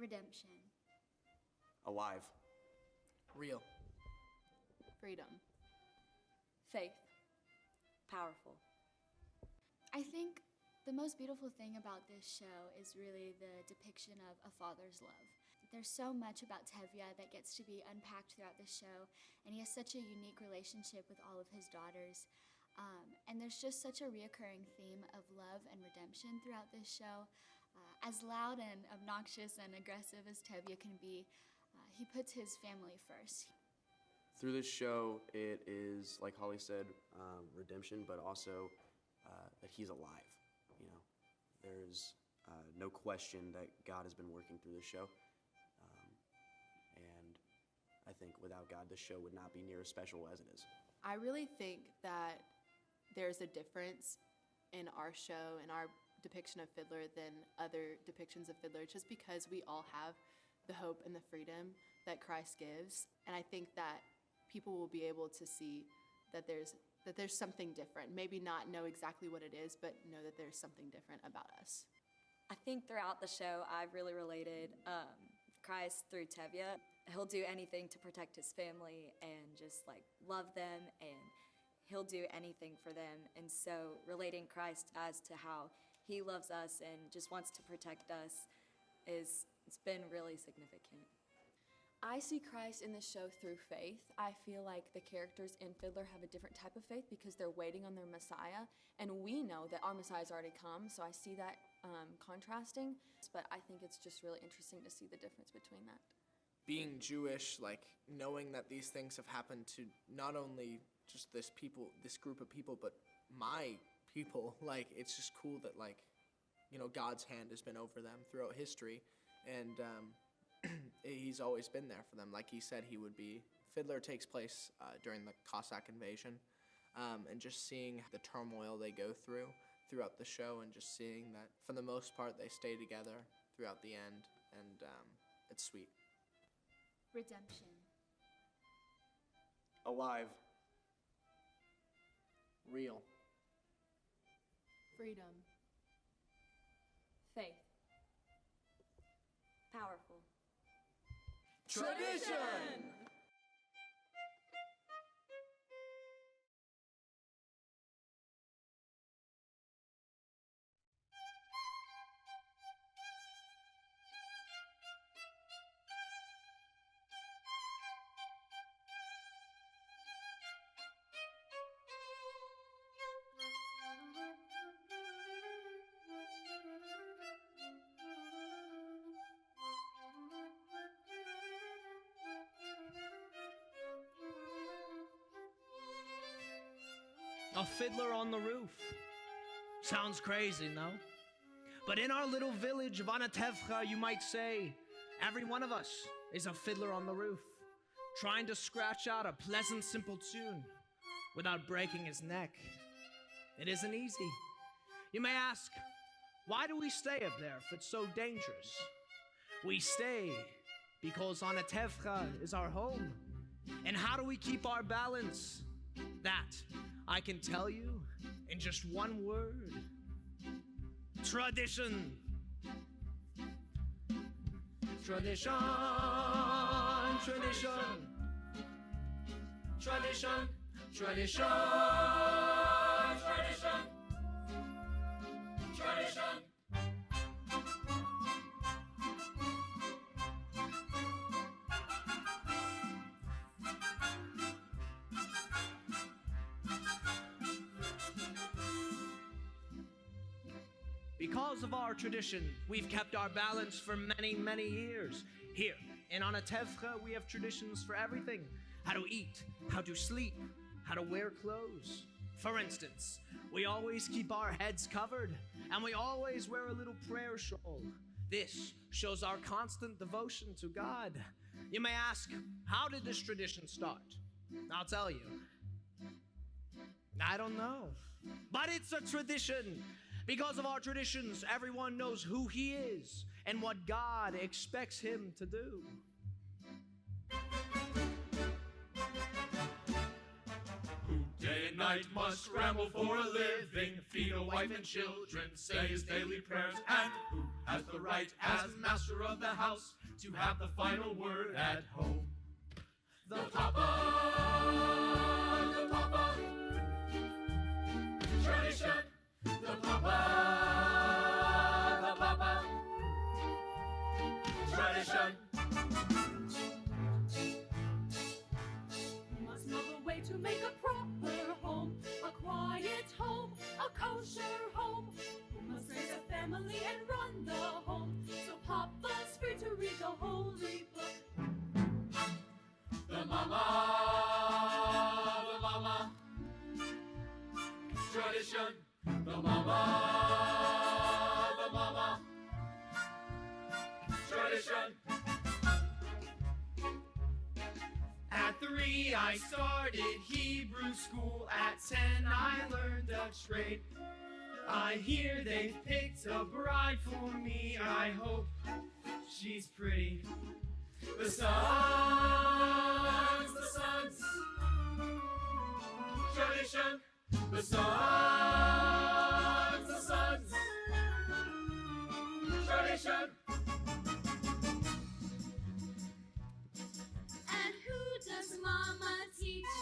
Redemption. Alive. Real. Freedom. Faith. Powerful. I think the most beautiful thing about this show is really the depiction of a father's love. There's so much about Tevye that gets to be unpacked throughout the show, and he has such a unique relationship with all of his daughters. And there's just such a reoccurring theme of love and redemption throughout this show. As loud and obnoxious and aggressive as Tevye can be, he puts his family first. Through this show, it is, like Holly said, redemption, but also that he's alive. You know, there's no question that God has been working through this show. And I think without God, this show would not be near as special as it is. I really think that there's a difference in our show and our depiction of Fiddler than other depictions of Fiddler, just because we all have the hope and the freedom that Christ gives. And I think that people will be able to see that there's something different. Maybe not know exactly what it is, but know that there's something different about us. I think throughout the show, I've really related Christ through Tevye. He'll do anything to protect his family and just like love them, and he'll do anything for them. And so relating Christ as to how he loves us and just wants to protect us it's been really significant. I see Christ in this show through faith. I feel like the characters in Fiddler have a different type of faith because they're waiting on their Messiah, and we know that our Messiah's already come, so I see that contrasting, but I think it's just really interesting to see the difference between that. Being Jewish, like knowing that these things have happened to not only just this group of people, but my people, like it's just cool that like, you know, God's hand has been over them throughout history, and he's always been there for them. Like he said he would be. Fiddler takes place during the Cossack invasion, and just seeing the turmoil they go throughout the show, and just seeing that for the most part they stay together throughout the end, and it's sweet. Redemption. Alive. Real. Freedom. Faith. Powerful. Tradition! A fiddler on the roof. Sounds crazy, no? But in our little village of Anatevcha, you might say, every one of us is a fiddler on the roof, trying to scratch out a pleasant, simple tune without breaking his neck. It isn't easy. You may ask, why do we stay up there if it's so dangerous? We stay because Anatevcha is our home. And how do we keep our balance? That I can tell you in just one word. Tradition. Tradition. Tradition. Tradition. Tradition. Tradition. Tradition. Because of our tradition, we've kept our balance for many, many years. Here, in Anatevcha, we have traditions for everything. How to eat, how to sleep, how to wear clothes. For instance, we always keep our heads covered, and we always wear a little prayer shawl. This shows our constant devotion to God. You may ask, how did this tradition start? I'll tell you. I don't know. But it's a tradition. Because of our traditions, everyone knows who he is and what God expects him to do. Who at night must scramble for a living, feed a wife and children, say his daily prayers, and who has the right as master of the house to have the final word at home? The Papa, tradition, the Papa, tradition. You must know the way to make a proper home, a quiet home, a kosher home. You must raise a family and run the home, so Papa's free to read the holy book. The mama, tradition, the mama, tradition. At 3 I started Hebrew school, at 10 I learned Dutch grade. I hear they've picked a bride for me, I hope she's pretty. The sons, tradition, the sons, tradition. And who does Mama teach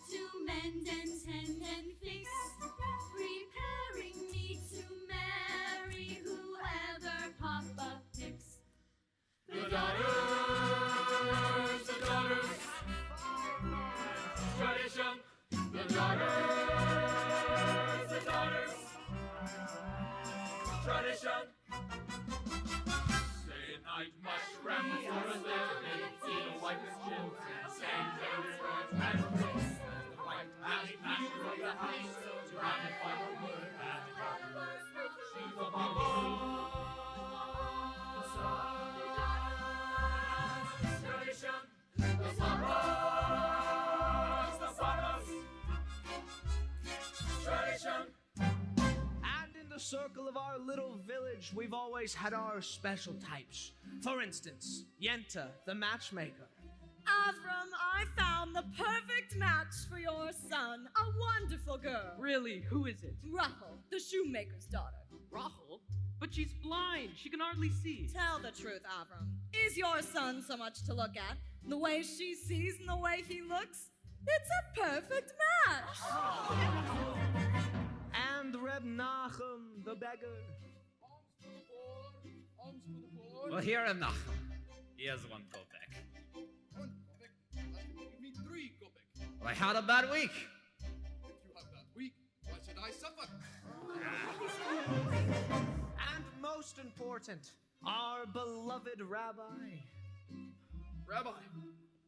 to mend and tend and fix, preparing me to marry whoever Papa picks? The daughters, tradition, the daughters, tradition. Day and night must scramble for a living, feed a wife and children, say daily prayers and prayers, the right master of the house to have the final word at home. She's the mama, the son, tradition, the fathers, tradition. And in the circle of our little village, we've always had our special types. For instance, Yenta, the matchmaker. Avram, I found the perfect match for your son. A wonderful girl. Really, who is it? Rachel, the shoemaker's daughter. Rahul? But she's blind. She can hardly see. Tell the truth, Avram. Is your son so much to look at? The way she sees and the way he looks? It's a perfect match. And Reb Nachum, the beggar. Well, here are Nachum. Here's 1 kopek. 1 kopek? Give me 3 kopek. Well, I had a bad week. If you have that week, why should I suffer? And most important, our beloved rabbi. Rabbi,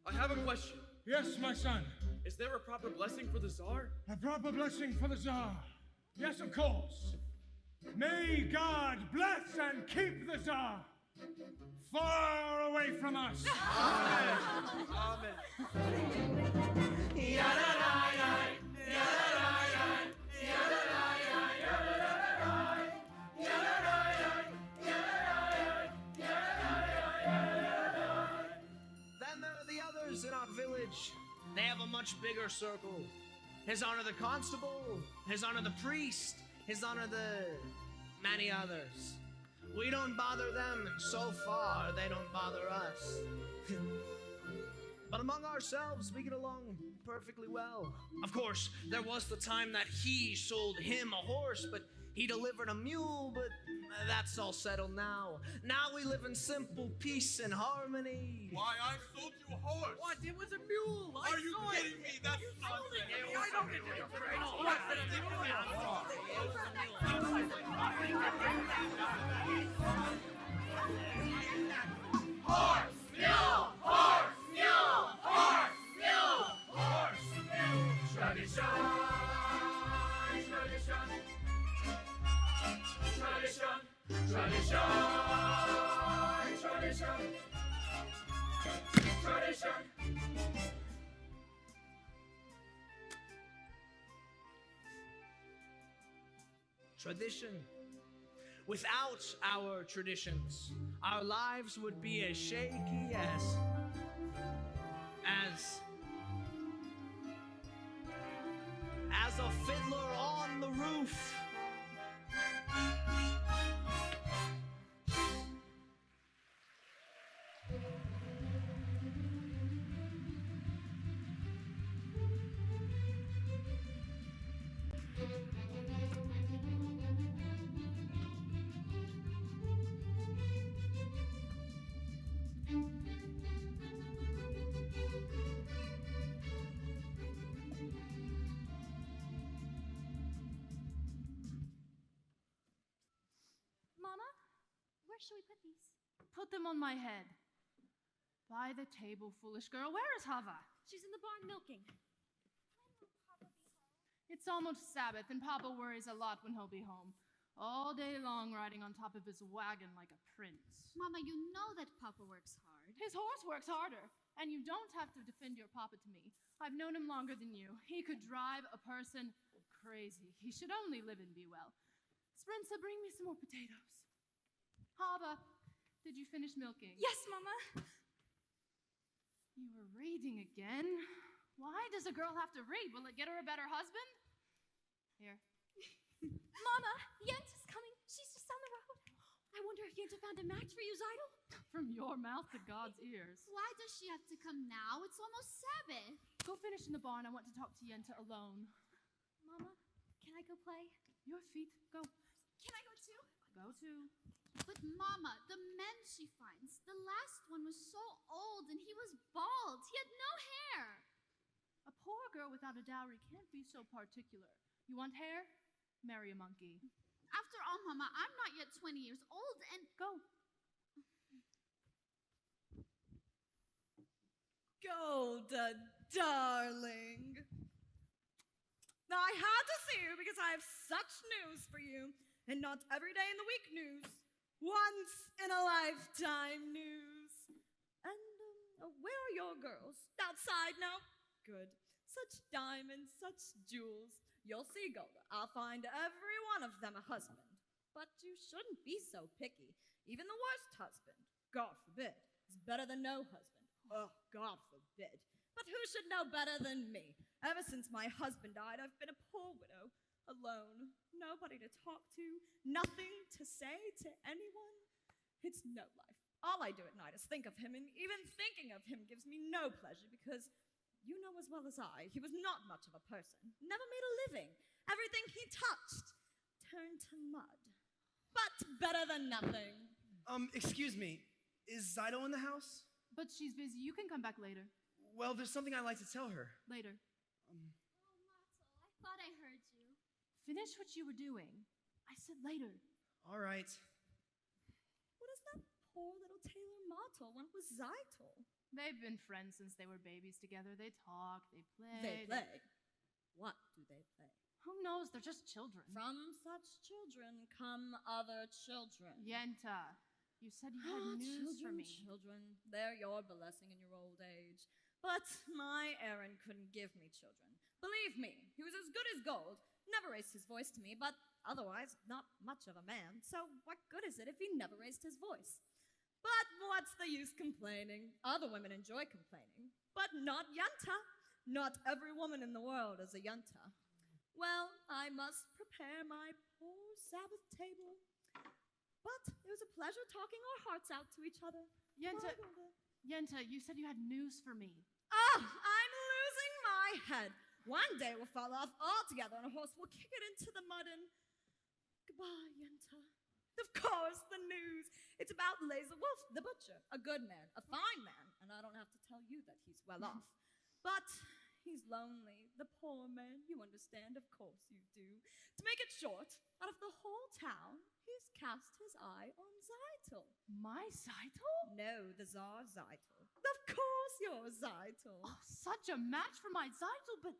I have a question. Yes, my son. Is there a proper blessing for the Tsar? A proper blessing for the Tsar. Yes, of course. May God bless and keep the Tsar far away from us. Amen. Amen. Then there are the others in our village. They have a much bigger circle. His Honor the Constable, His Honor the Priest, His Honor the many others. We don't bother them, and so far they don't bother us. But among ourselves, we get along perfectly well. Of course, there was the time that he sold him a horse, but he delivered a mule, but that's all settled now. Now we live in simple peace and harmony. Why, I sold you a horse. What? It was a mule. Are you kidding me? That's nonsense. I don't get it. Horse, mule, horse, mule, horse, mule, horse, mule. Tradition, tradition, tradition, tradition, tradition, tradition. Tradition. Without our traditions, our lives would be as shaky as as a fiddler on the roof. Mama, where should we put these? Put them on my head. By the table, foolish girl. Where is Hava? She's in the barn milking. It's almost Sabbath, and Papa worries a lot when he'll be home. All day long riding on top of his wagon like a prince. Mama, you know that Papa works hard. His horse works harder, and you don't have to defend your Papa to me. I've known him longer than you. He could drive a person crazy. He should only live and be well. Sprinza, bring me some more potatoes. Hava, did you finish milking? Yes, Mama. You were reading again? Why does a girl have to read? Will it get her a better husband? Here. Mama, Yente's coming. She's just down the road. I wonder if Yente found a match for you, Zeidel? From your mouth to God's ears. Why does she have to come now? It's almost Sabbath. Go finish in the barn. I want to talk to Yente alone. Mama, can I go play? Your feet. Go. Can I go too? Go too. But Mama, the men she finds, the last one was so old and he was bald. He had no hair. A poor girl without a dowry can't be so particular. You want hair? Marry a monkey. After all, Mama, I'm not yet 20 years old and... Go. Golda, darling. Now, I had to see you because I have such news for you. And not every day in the week news. Once in a lifetime news. And where are your girls? Outside now? Good. Such diamonds, such jewels. You'll see, Golda. I'll find every one of them a husband. But you shouldn't be so picky. Even the worst husband, God forbid, is better than no husband. Oh, God forbid. But who should know better than me? Ever since my husband died, I've been a poor widow, alone, nobody to talk to, nothing to say to anyone. It's no life. All I do at night is think of him, and even thinking of him gives me no pleasure because you know as well as I, he was not much of a person, never made a living. Everything he touched turned to mud. But better than nothing. Excuse me, is Zydo in the house? But she's busy. You can come back later. Well, there's something I'd like to tell her. Later. I thought I heard you. Finish what you were doing. I said later. All right. What is that poor little Taylor Mottle want with Zytel? They've been friends since they were babies together. They talk, they play. They play? What do they play? Who knows? They're just children. From such children come other children. Yenta, you said you had news for me. Children, they're your blessing in your old age. But my Aaron couldn't give me children. Believe me, he was as good as gold. Never raised his voice to me, but otherwise not much of a man. So what good is it if he never raised his voice? But what's the use complaining? Other women enjoy complaining, but not Yenta. Not every woman in the world is a Yenta. Well, I must prepare my poor Sabbath table. But it was a pleasure talking our hearts out to each other. Yenta, you said you had news for me. Ah, I'm losing my head. One day we'll fall off altogether and a horse will kick it into the mud and... Goodbye, Yenta. Of course, the news. It's about Laser Wolf, the butcher. A good man, a fine man, and I don't have to tell you that he's well off. But he's lonely, the poor man. You understand, of course you do. To make it short, out of the whole town, he's cast his eye on Zytel. My Zytel? No, the Tsar Zytel. Of course you're Zytel. Oh, such a match for my Zytel, but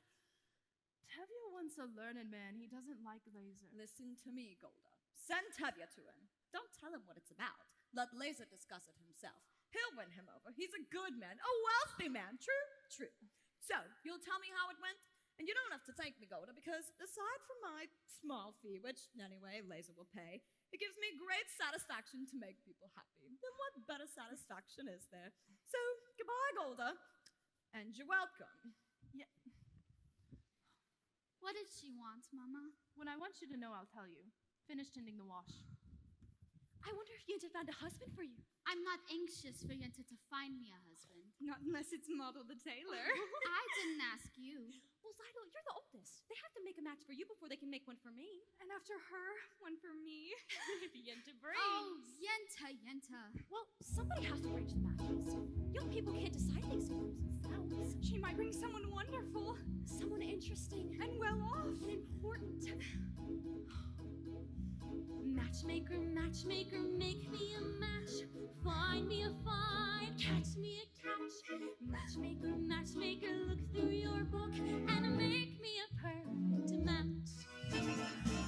Tevye wants a learned man. He doesn't like Laser. Listen to me, Golda. Send Tevye to him. Don't tell him what it's about. Let Laser discuss it himself. He'll win him over. He's a good man, a wealthy man. True? True. So, you'll tell me how it went? And you don't have to thank me, Golda, because aside from my small fee, which, anyway, Laser will pay, it gives me great satisfaction to make people happy. And what better satisfaction is there? So, goodbye, Golda. And you're welcome. What did she want, Mama? When I want you to know, I'll tell you. Finish tending the wash. I wonder if Yenta found a husband for you. I'm not anxious for Yenta to find me a husband. Not unless it's Model the tailor. I didn't ask you. Well, Zydo, you're the oldest. They have to make a match for you before they can make one for me. And after her, one for me. If Yenta brings. Oh, Yenta. Well, somebody has to arrange the matches. Young people can't decide things in groups and sounds. She might bring someone wonderful. Someone interesting. And well off. And important. Matchmaker, matchmaker, make me a match. Find me a find, catch me a catch. Matchmaker, matchmaker, look through your book and make me a perfect match.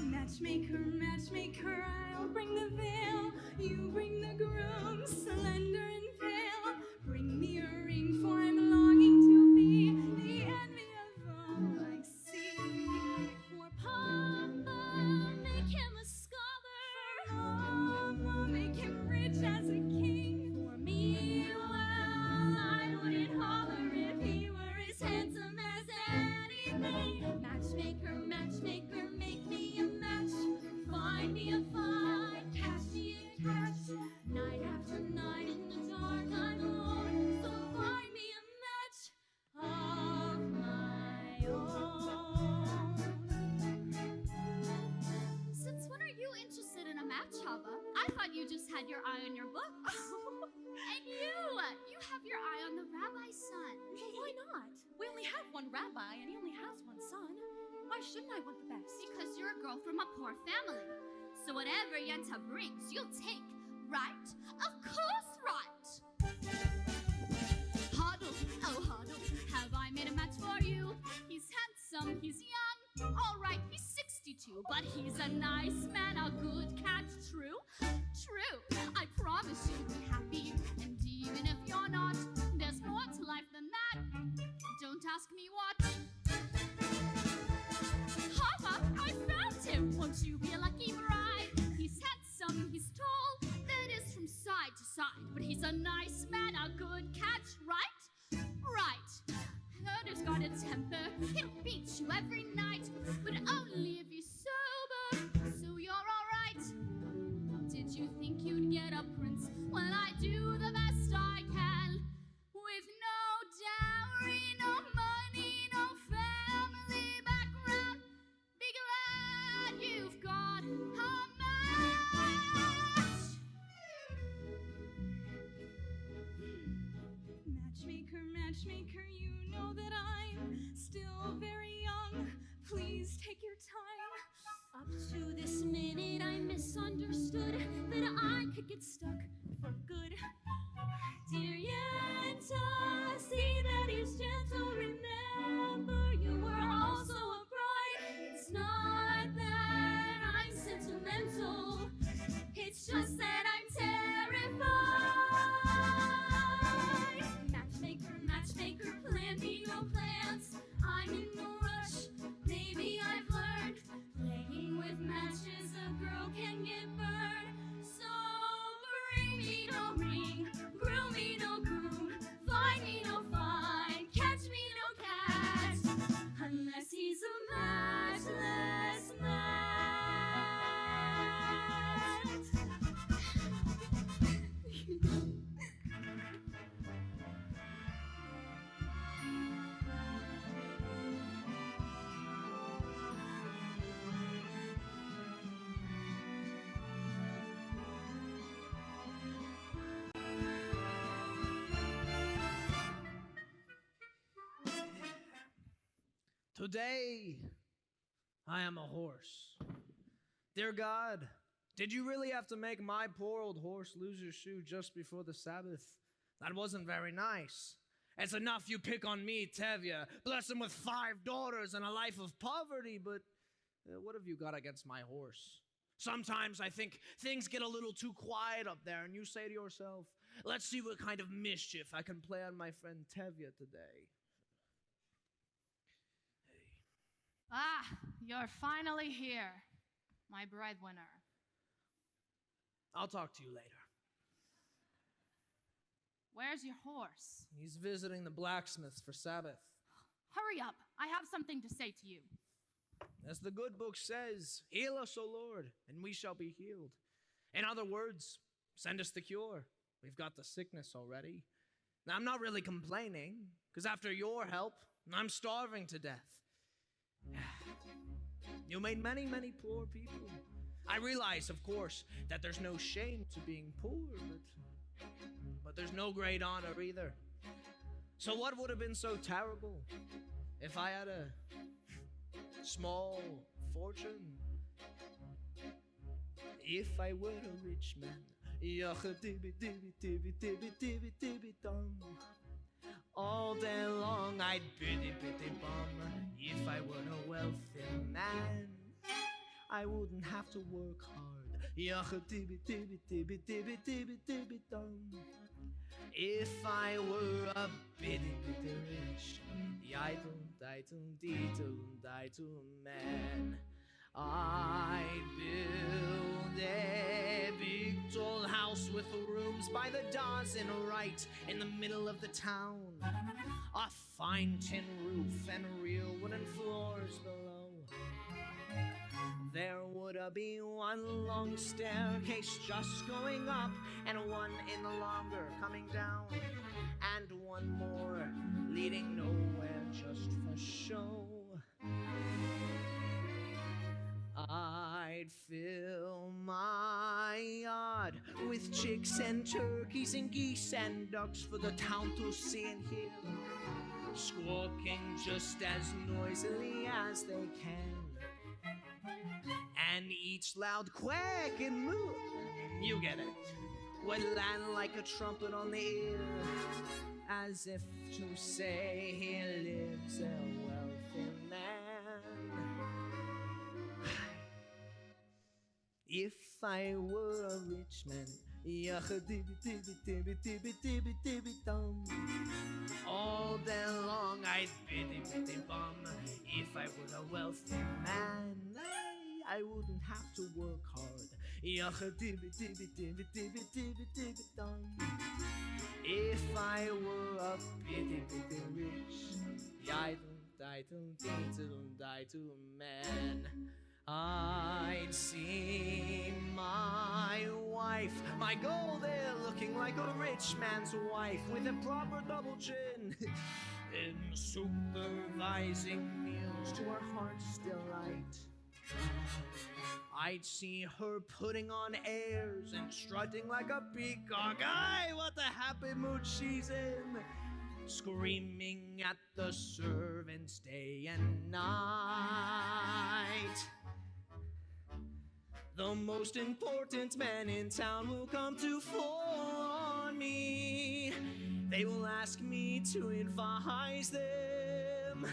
Matchmaker, matchmaker, I'll bring the veil. You bring the groom, slender and pale. Bring me a ring, for I'm longing to be the envy of all I see. For Papa, make him a scholar. Mama, make him rich as a king. For me, well, I wouldn't holler if he were as handsome as anything. Matchmaker, matchmaker, make me a match. Find me a find, catch me a catch. Night after night in the dark I'm alone, so find me a match of my own. Since when are you interested in a match, Hava? I thought you just had your eye on your books. And you have your eye on the rabbi's son. Well, why not? We only have one rabbi and he only has one son. Why shouldn't I want the best? Because you're a girl from a poor family. So whatever Yenta brings, you'll take, right? Of course, right! Huddle, oh Huddle, have I made a match for you? He's handsome, he's young, alright, he's 62, but he's a nice man, a good catch, true? True, I promise you'll be happy, and even if you're not, there's more to life than that. Don't ask me what. Hava, I found him! Won't you be a lucky bride? He's handsome, he's tall, that is from side to side, but he's a nice man, a good catch, right? Right. Herder's got a temper, he'll beat you every night, but only if he's sober, so you're alright. Did you think you'd get a prince? Well, I do the best I can, with no dowry, no money, no family background. Be glad you've got a match. Matchmaker, matchmaker, you know that I'm still very young. Please take your time. Up to this minute I misunderstood that I could get stuck for good. Dear Yenta, see that he's gentle. Remember, you were also a bride. It's not that I'm sentimental, it's just that I'm terrified. Matchmaker, matchmaker, plan me no plans. I'm in no rush, maybe I've learned. Playing with matches, a girl can get burned. So bring me no ring, groom me no groom, find me no find, catch me no catch, unless he's a matchless match. Today, I am a horse. Dear God, did you really have to make my poor old horse lose his shoe just before the Sabbath? That wasn't very nice. It's enough you pick on me, Tevye. Bless him with 5 daughters and a life of poverty, but what have you got against my horse? Sometimes I think things get a little too quiet up there, and you say to yourself, let's see what kind of mischief I can play on my friend Tevye today. Ah, you're finally here, my breadwinner. I'll talk to you later. Where's your horse? He's visiting the blacksmiths for Sabbath. Hurry up, I have something to say to you. As the good book says, heal us, O Lord, and we shall be healed. In other words, send us the cure. We've got the sickness already. Now, I'm not really complaining, because after your help, I'm starving to death. You made many, many poor people. I realize, of course, that there's no shame to being poor, but there's no great honor either. So what would have been so terrible if I had a small fortune? If I were a rich man, all day long I'd biddy bum. If I were a wealthy man, I wouldn't have to work hard. If I were a bitty rich, I don't man, I'd build a big tall house with rooms by the dozen right in the middle of the town. A fine tin roof and real wooden floors below. There would be one long staircase just going up, and one in the longer coming down, and one more leading nowhere just for show. I'd fill my yard with chicks and turkeys and geese and ducks for the town to see and hear, squawking just as noisily as they can. And each loud quack and moo, you get it, would land like a trumpet on the ear, as if to say, here lives a wealthy man. If I were a rich man, all day long I'd biddy bum. If I were a wealthy man, I wouldn't have to work hard. If I were a bitty rich, I don't man, I'd see my wife, my girl there, looking like a rich man's wife with a proper double chin, and supervising meals to her heart's delight. I'd see her putting on airs and strutting like a peacock. Aye, what a happy mood she's in, screaming at the servants day and night. The most important man in town will come to fall on me. They will ask me to advise them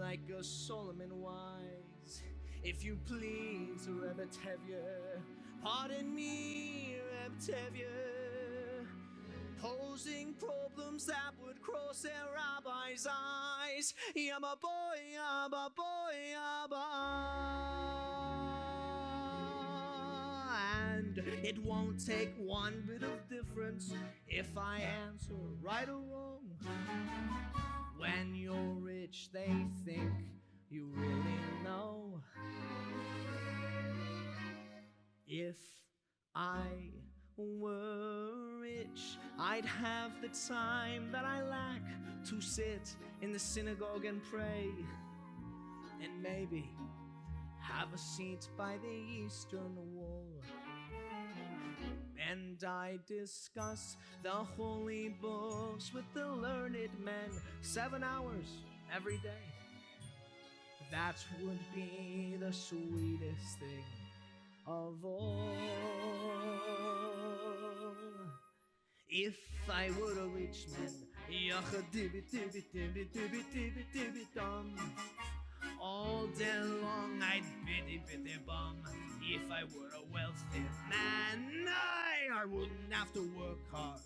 like a Solomon wise. If you please, Rebbe Tevye, pardon me, Rebbe Tevye, posing problems that would cross a rabbi's eyes. Yabba boy, yabba boy, yabba. And it won't take one bit of difference if I answer right or wrong. When you're rich, they think you really know. If I were rich, I'd have the time that I lack to sit in the synagogue and pray, and maybe have a seat by the eastern wall. And I discuss the holy books with the learned men 7 hours every day. That would be the sweetest thing of all. If I were a rich man, all day long I'd biddy bum. If I were a wealthy man, I wouldn't have to work hard.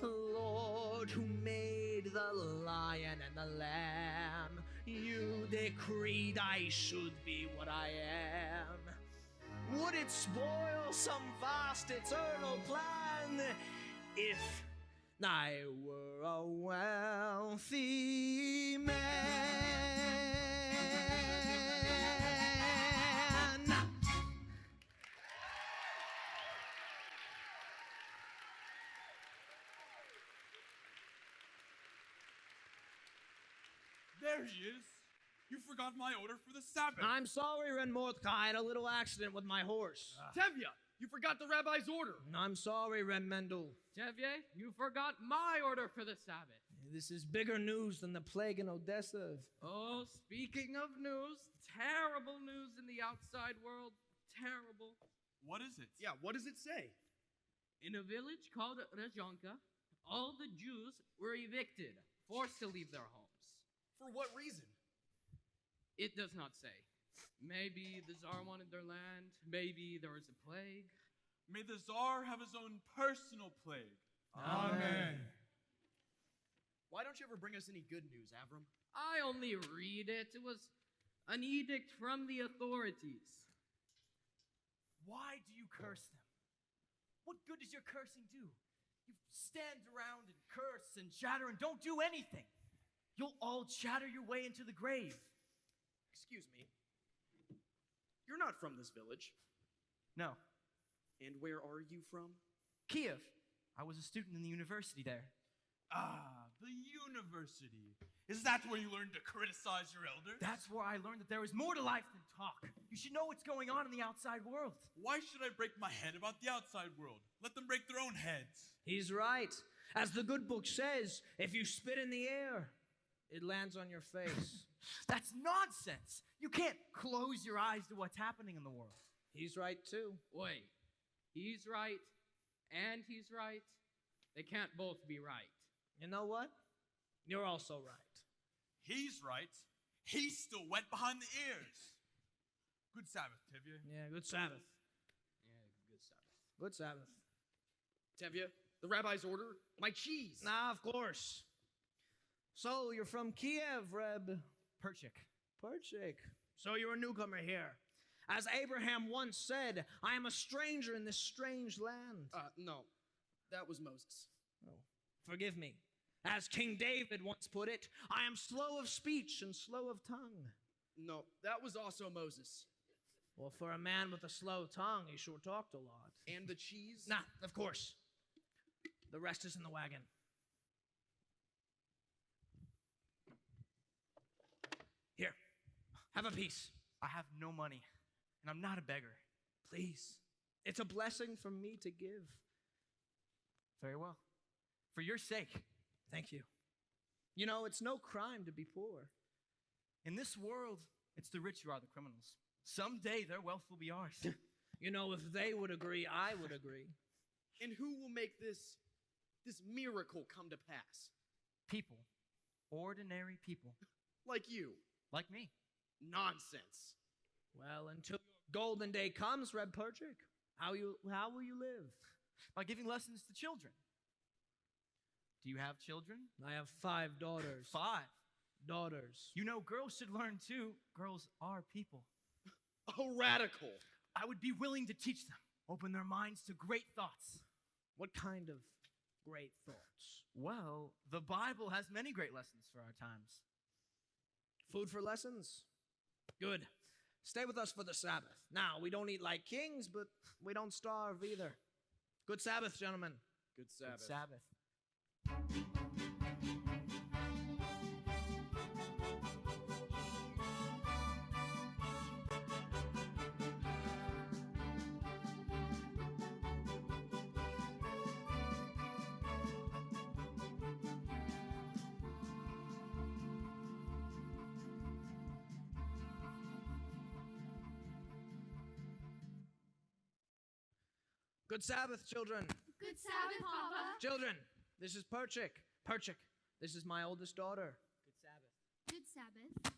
Lord, who made the lion and the lamb, you decreed I should be what I am. Would it spoil some vast eternal plan if I were a wealthy There he is. You forgot my order for the Sabbath. I'm sorry, Ren Mordecai. I had a little accident with my horse. Tevye, you forgot the rabbi's order. I'm sorry, Ren Mendel. Tevye, you forgot my order for the Sabbath. This is bigger news than the plague in Odessa. Oh, speaking of news, terrible news in the outside world. Terrible. What is it? Yeah, what does it say? In a village called Rezhonka, all the Jews were evicted, forced to leave their homes. For what reason? It does not say. Maybe the Tsar wanted their land. Maybe there was a plague. May the Tsar have his own personal plague. Amen. Why don't you ever bring us any good news, Avram? I only read it. It was an edict from the authorities. Why do you curse them? What good does your cursing do? You stand around and curse and chatter and don't do anything. You'll all chatter your way into the grave. Excuse me. You're not from this village. No. And where are you from? Kiev. I was a student in the university there. Ah, the university. Is that where you learned to criticize your elders? That's where I learned that there is more to life than talk. You should know what's going on in the outside world. Why should I break my head about the outside world? Let them break their own heads. He's right. As the good book says, if you spit in the air, it lands on your face. That's nonsense. You can't close your eyes to what's happening in the world. He's right, too. Wait, he's right and he's right? They can't both be right. You know what? You're also right. He's right. He's still wet behind the ears. Good Sabbath, Tevye. Yeah, good Sabbath. Yeah, good Sabbath. Good Sabbath. Tevye, the rabbi's order, my cheese. Nah, of course. So, you're from Kiev, Reb. Perchik. Perchik. So you're a newcomer here. As Abraham once said, I am a stranger in this strange land. No. That was Moses. Oh, forgive me. As King David once put it, I am slow of speech and slow of tongue. No, that was also Moses. Well, for a man with a slow tongue, he sure talked a lot. And the cheese? Nah, of course. The rest is in the wagon. Here, have a piece. I have no money, and I'm not a beggar. Please. It's a blessing from me to give. Very well. For your sake. Thank you. You know, it's no crime to be poor. In this world, it's the rich who are the criminals. Someday their wealth will be ours. You know, if they would agree, I would agree. And who will make this miracle come to pass? People. Ordinary people. Like you. Like me. Nonsense. Well, until golden day comes, Reb Perchik, how will you live? By giving lessons to children. Do you have children? I have 5 daughters. 5 daughters. You know, girls should learn too. Girls are people. Oh, radical. I would be willing to teach them. Open their minds to great thoughts. What kind of great thoughts? Well, the Bible has many great lessons for our times. Food for lessons? Good. Stay with us for the Sabbath. Now, we don't eat like kings, but we don't starve either. Good Sabbath, gentlemen. Good Sabbath. Good Sabbath. Good Sabbath, children. Good Sabbath, Papa. Children, this is Perchik. Perchik, this is my oldest daughter. Good Sabbath. Good Sabbath.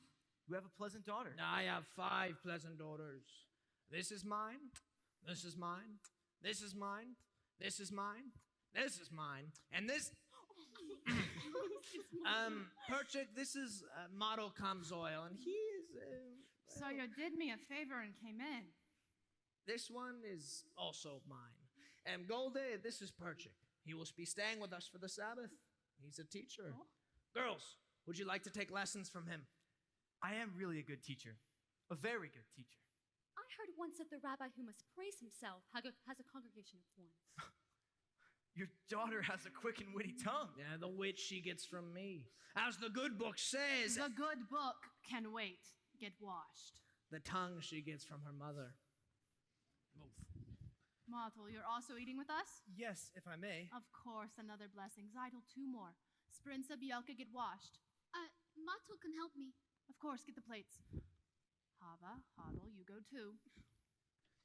You have a pleasant daughter. I have 5 pleasant daughters. This is mine. This is mine. This is mine. This is mine. This is mine. And this... Perchik, this is Model Comsoil, and he is... So you did me a favor and came in. This one is also mine. And Golde, this is Perchik. He will be staying with us for the Sabbath. He's a teacher. Oh. Girls, would you like to take lessons from him? I am really a good teacher. A very good teacher. I heard once that the rabbi who must praise himself has a congregation of 1. Your daughter has a quick and witty tongue. Yeah, the wit she gets from me. As the good book says, The good book can wait. Get washed. the tongue she gets from her mother. Martel, you're also eating with us? Yes, if I may. Of course, another blessing. Zeidel, 2 more. Sprinza, Bielka, get washed. Matul can help me. Of course, get the plates. Hava, Hadel, you go too.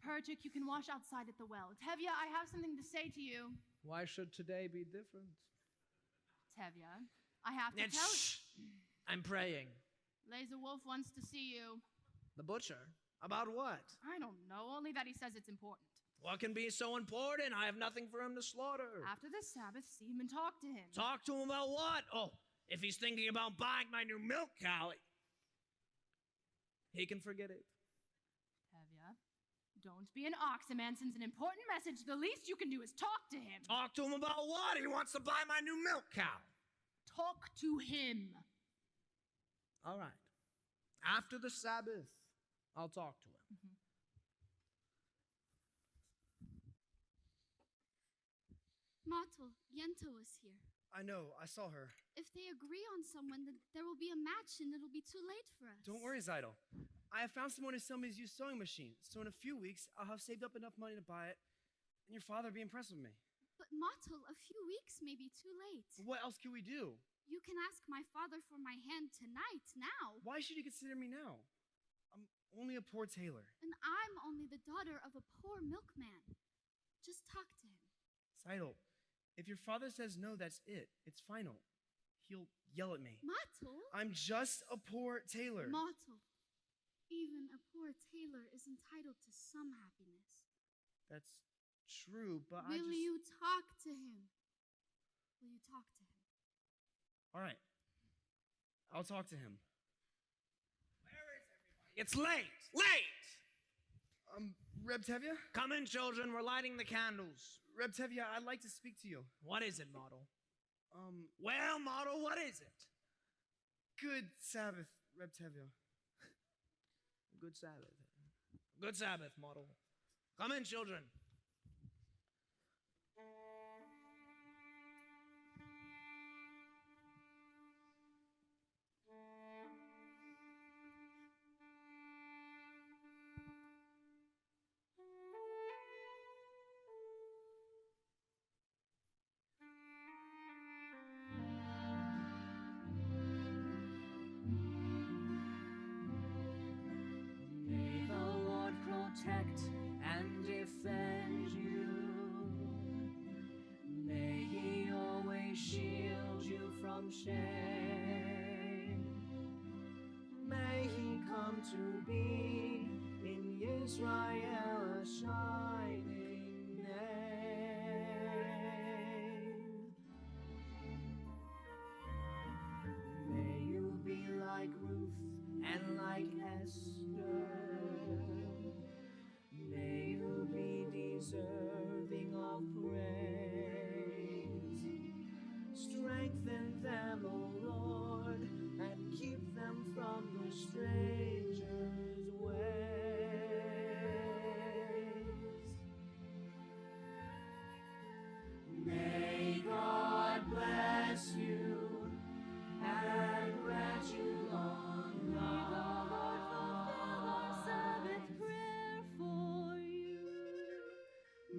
Perchik, you can wash outside at the well. Tevya, I have something to say to you. Why should today be different? Tevya, I have to tell Shh! I'm praying. Laser Wolf wants to see you. The butcher? About what? I don't know, only that he says it's important. What can be so important? I have nothing for him to slaughter. After the Sabbath, see him and talk to him. Talk to him about what? Oh, if he's thinking about buying my new milk cow, he can forget it. Tevya, don't be an ox. A man sends an important message. The least you can do is talk to him. Talk to him about what? He wants to buy my new milk cow. Talk to him. All right. After the Sabbath, I'll talk to him. Matul, Yenta was here. I know, I saw her. If they agree on someone, then there will be a match and it'll be too late for us. Don't worry, Zeidel. I have found someone to sell me his used sewing machine, so in a few weeks, I'll have saved up enough money to buy it, and your father will be impressed with me. But Matul, a few weeks may be too late. What else can we do? You can ask my father for my hand tonight, now. Why should he consider me now? I'm only a poor tailor. And I'm only the daughter of a poor milkman. Just talk to him. Zeidel, if your father says no, that's it. It's final. He'll yell at me. Matul? I'm just a poor tailor. Matul, even a poor tailor is entitled to some happiness. That's true, but Will you talk to him? Will you talk to him? All right. I'll talk to him. It's late! Late! Reb Tevya? Come in, children. We're lighting the candles. Reb Tevya, I'd like to speak to you. What is it, Model? Well, Model, what is it? Good Sabbath, Reb Tevya. Good Sabbath. Good Sabbath, Model. Come in, children. May the Lord protect and defend you. May He always shield you from shame. May He come to be in Israel a shining name. May you be like Ruth and like Esther. May you be deserving of praise. Strengthen them, O Lord, and keep them from the stranger's ways. May God bless you and grant you long life. May the Lord fulfill our Sabbath prayer for you.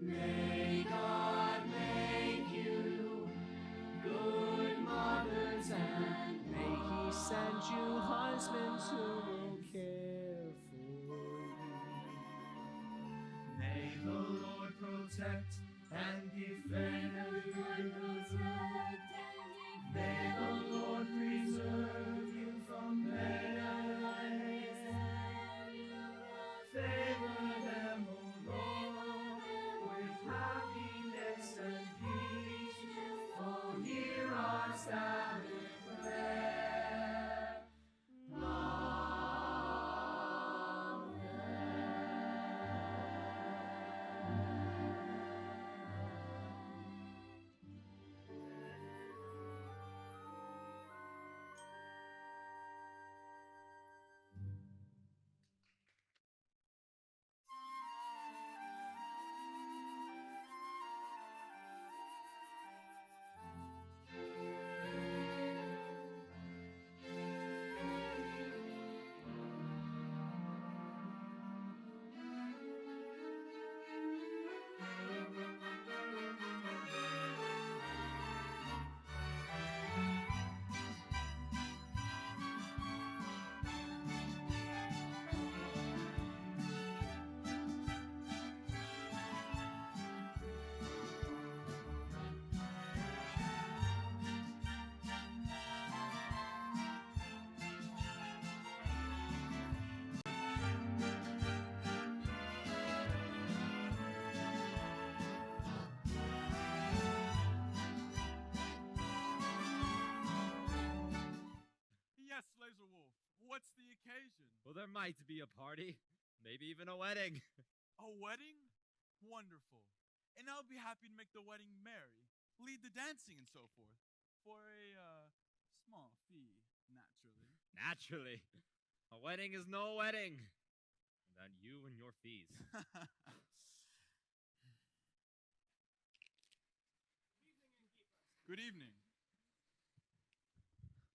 May God make you good mothers, and may He send you husbands who will care for you. May the Lord protect and defend you. May the Lord preserve you from pain and life. Favor them, O Lord, with happiness and peace. For hear our Sabbath prayer. Amen. Well, there might be a party. Maybe even a wedding. A wedding? Wonderful. And I'll be happy to make the wedding merry, lead the dancing and so forth. For a, small fee, naturally. Naturally. A wedding is no wedding. Without you and your fees. Good evening.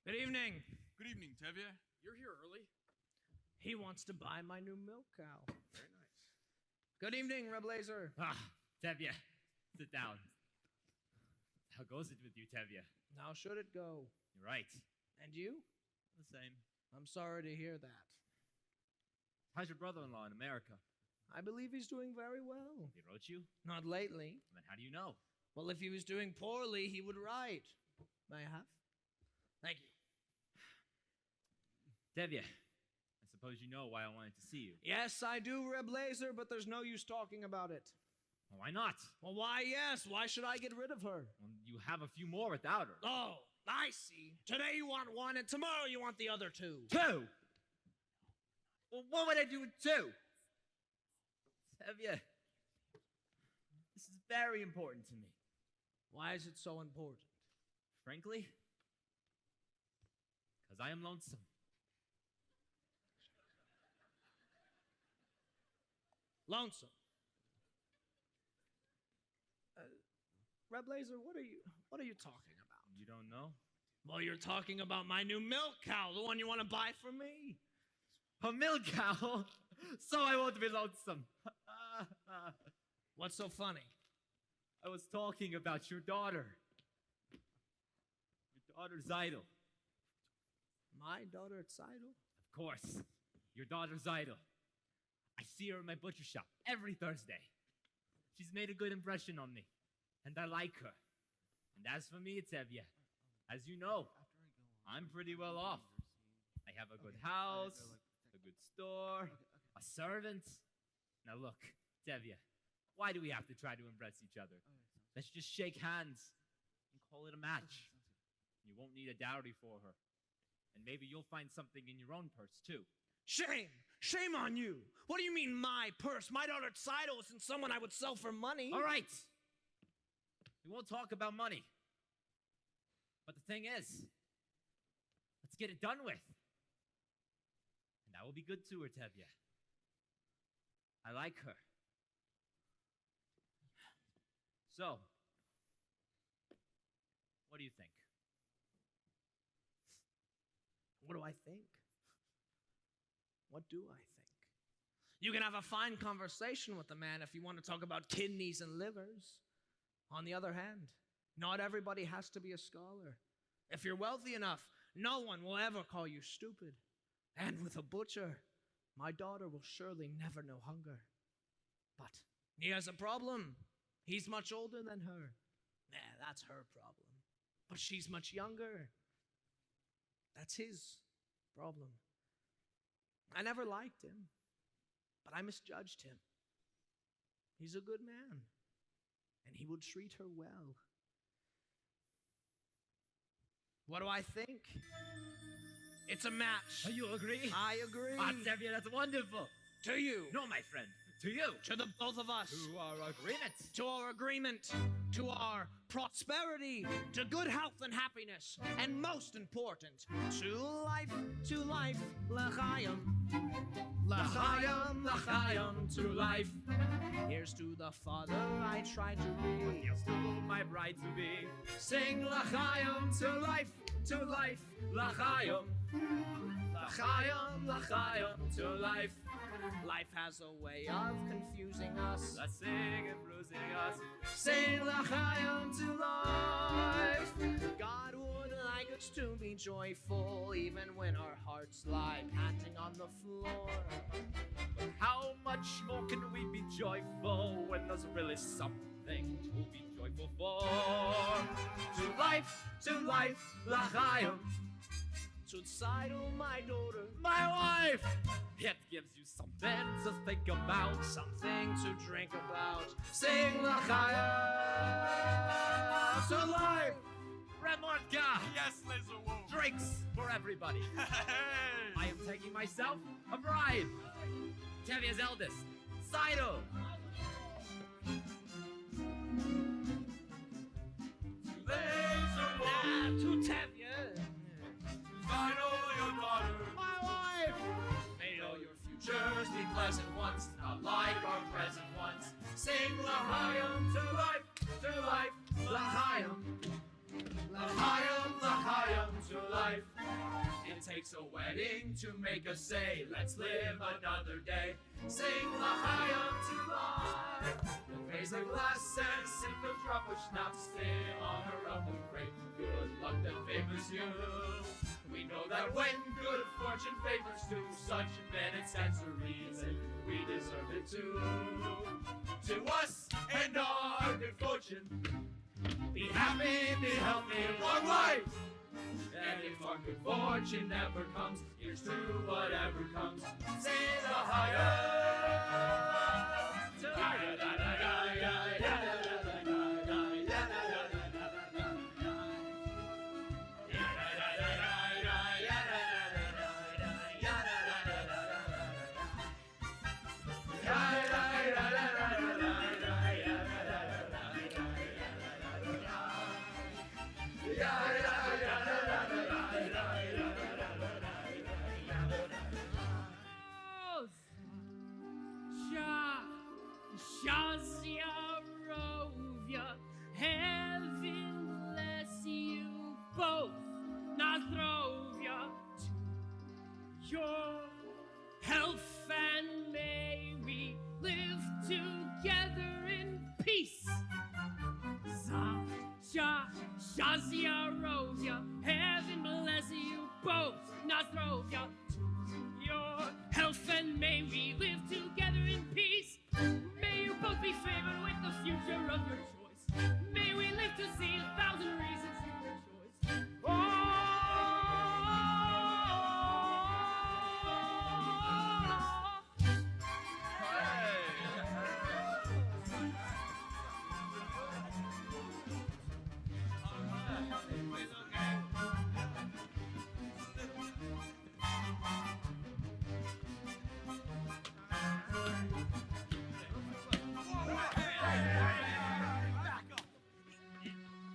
Good evening. Good evening, Tevye. You're here early. He wants to buy my new milk cow. Very nice. Good evening, Reblazer. Ah, Tevye, sit down. How goes it with you, Tevye? How should it go? You're right. And you? The same. I'm sorry to hear that. How's your brother-in-law in America? I believe he's doing very well. He wrote you? Not lately. Then how do you know? Well, if he was doing poorly, he would write. May I have? Thank you. Tevye, I suppose you know why I wanted to see you. Yes, I do, Reblazer, but there's no use talking about it. Well, why not? Well, why yes? Why should I get rid of her? Well, you have a few more without her. Oh, I see. Today you want one, and tomorrow you want the other two. Two? Well, what would I do with two? Tevye, this is very important to me. Why is it so important? Frankly, because I am lonesome. Lonesome. Reblazer, what are you talking about? You don't know? Well, you're talking about my new milk cow, the one you want to buy from me. A milk cow? So I won't be lonesome. What's so funny? I was talking about your daughter. Your daughter's idol. My daughter Tzidel? Of course. Your daughter's idol. I see her in my butcher shop every Thursday. She's made a good impression on me, and I like her. And as for me, Tevye, as you know, I'm pretty well off. I have a good house, a good store, a servant. Now look, Tevye, why do we have to try to impress each other? Let's just shake hands and call it a match. You won't need a dowry for her. And maybe you'll find something in your own purse, too. Shame! Shame on you! What do you mean, my purse? My daughter Tzidel isn't someone I would sell for money. All right. We won't talk about money. But the thing is, let's get it done with. And I will be good to her, Tevye. I like her. So, what do you think? What do I think? What do I think? You can have a fine conversation with a man if you want to talk about kidneys and livers. On the other hand, not everybody has to be a scholar. If you're wealthy enough, no one will ever call you stupid. And with a butcher, my daughter will surely never know hunger. But he has a problem. He's much older than her. That's her problem. But she's much younger. That's his problem. I never liked him, but I misjudged him. He's a good man, and he will treat her well. What do I think? It's a match. Oh, you agree? I agree. Ah, Tevye, that's wonderful. To you. No, my friend. To you. To the both of us. To our agreement. To our agreement. To our prosperity. To good health and happiness. And most important, to life. To life. L'chaim. L'chaim. L'chaim. To life. Here's to the father I tried to be. Here's to my bride to be. Sing l'chaim. To life. To life. L'chaim. L'chaim. L'chaim. To life. Life has a way of confusing us. Blessing and bruising us. Sing l'chaim to life. God would like us to be joyful, even when our hearts lie panting on the floor. But how much more can we be joyful when there's really something to be joyful for? To life, l'chaim. To Tzidel, my daughter, my wife. It gives you something to think about, something to drink about. Sing l'chaim to life. Remorka. Yes, Laser Wolf. Drinks for everybody. Hey. I am taking myself a bride. Tevia's eldest, Saito. To Tevye. I know your daughter, My wife. may all your futures be pleasant ones, not like our present ones. Sing L'chaim to life, L'chaim. L'chaim to life. It takes a wedding to make us say, let's live another day. Sing L'chaim to life. We'll raise a glass and sink a drop of schnapps in honor of the great good luck that favors you. We know that when good fortune favors to such men it stands to reason we deserve it too. To us and our good fortune, be happy, be healthy, long life. And if our good fortune never comes, here's to whatever comes. Say the higher. Shazia Rovia, heaven bless you both. Nazdrovia to your health, and may we live together in peace. Shazia Rovia, heaven bless you both. Nazdrovia to your health, and may we live together in peace. May you both be favored with the future of your choice. May we live to see 1,000 reasons to rejoice.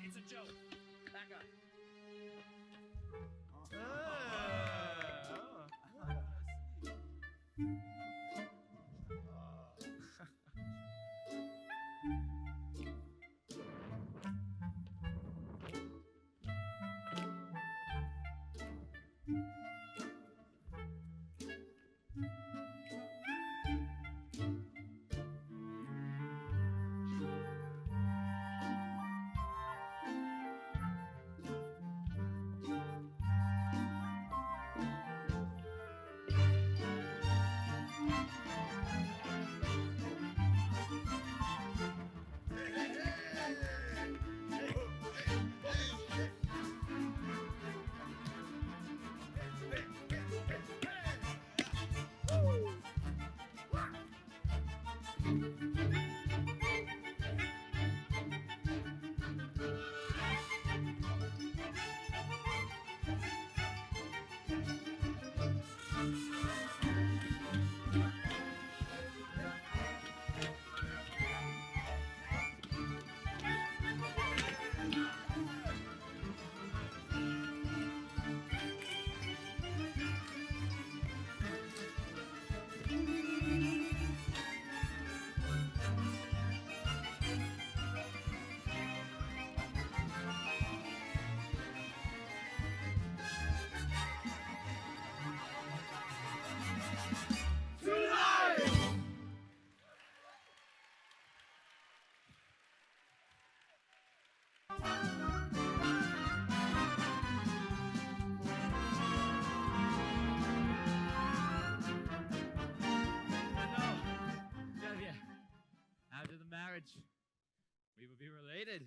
It's a joke. Back up. After the marriage, we will be related.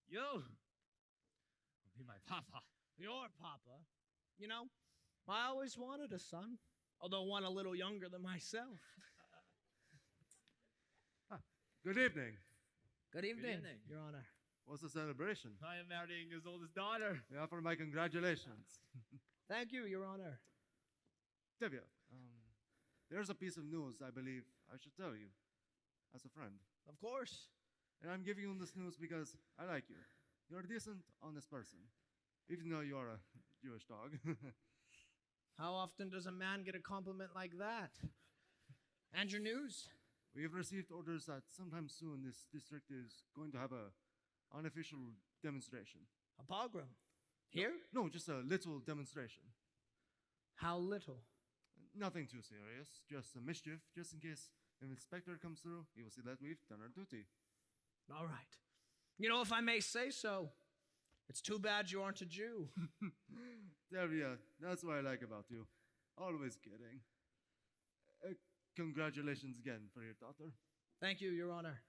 You will be my papa. Your papa. You know, I always wanted a son, although one a little younger than myself. Good evening. Good evening, evening. Your Honor. What's the celebration? I am marrying his oldest daughter. We offer my congratulations. Thank you, Your Honor. Tevye, there's a piece of news I believe I should tell you as a friend. Of course. And I'm giving you this news because I like you. You're a decent, honest person, even though you're a Jewish dog. How often does a man get a compliment like that? And your news? We have received orders that sometime soon this district is going to have a unofficial demonstration. A pogrom? Here? No, just a little demonstration. How little? Nothing too serious, just a mischief, just in case an inspector comes through, he will see that we've done our duty. All right. You know, if I may say so, it's too bad you aren't a Jew. Tevye, that's what I like about you. Always kidding. Congratulations again for your daughter. Thank you, Your Honor.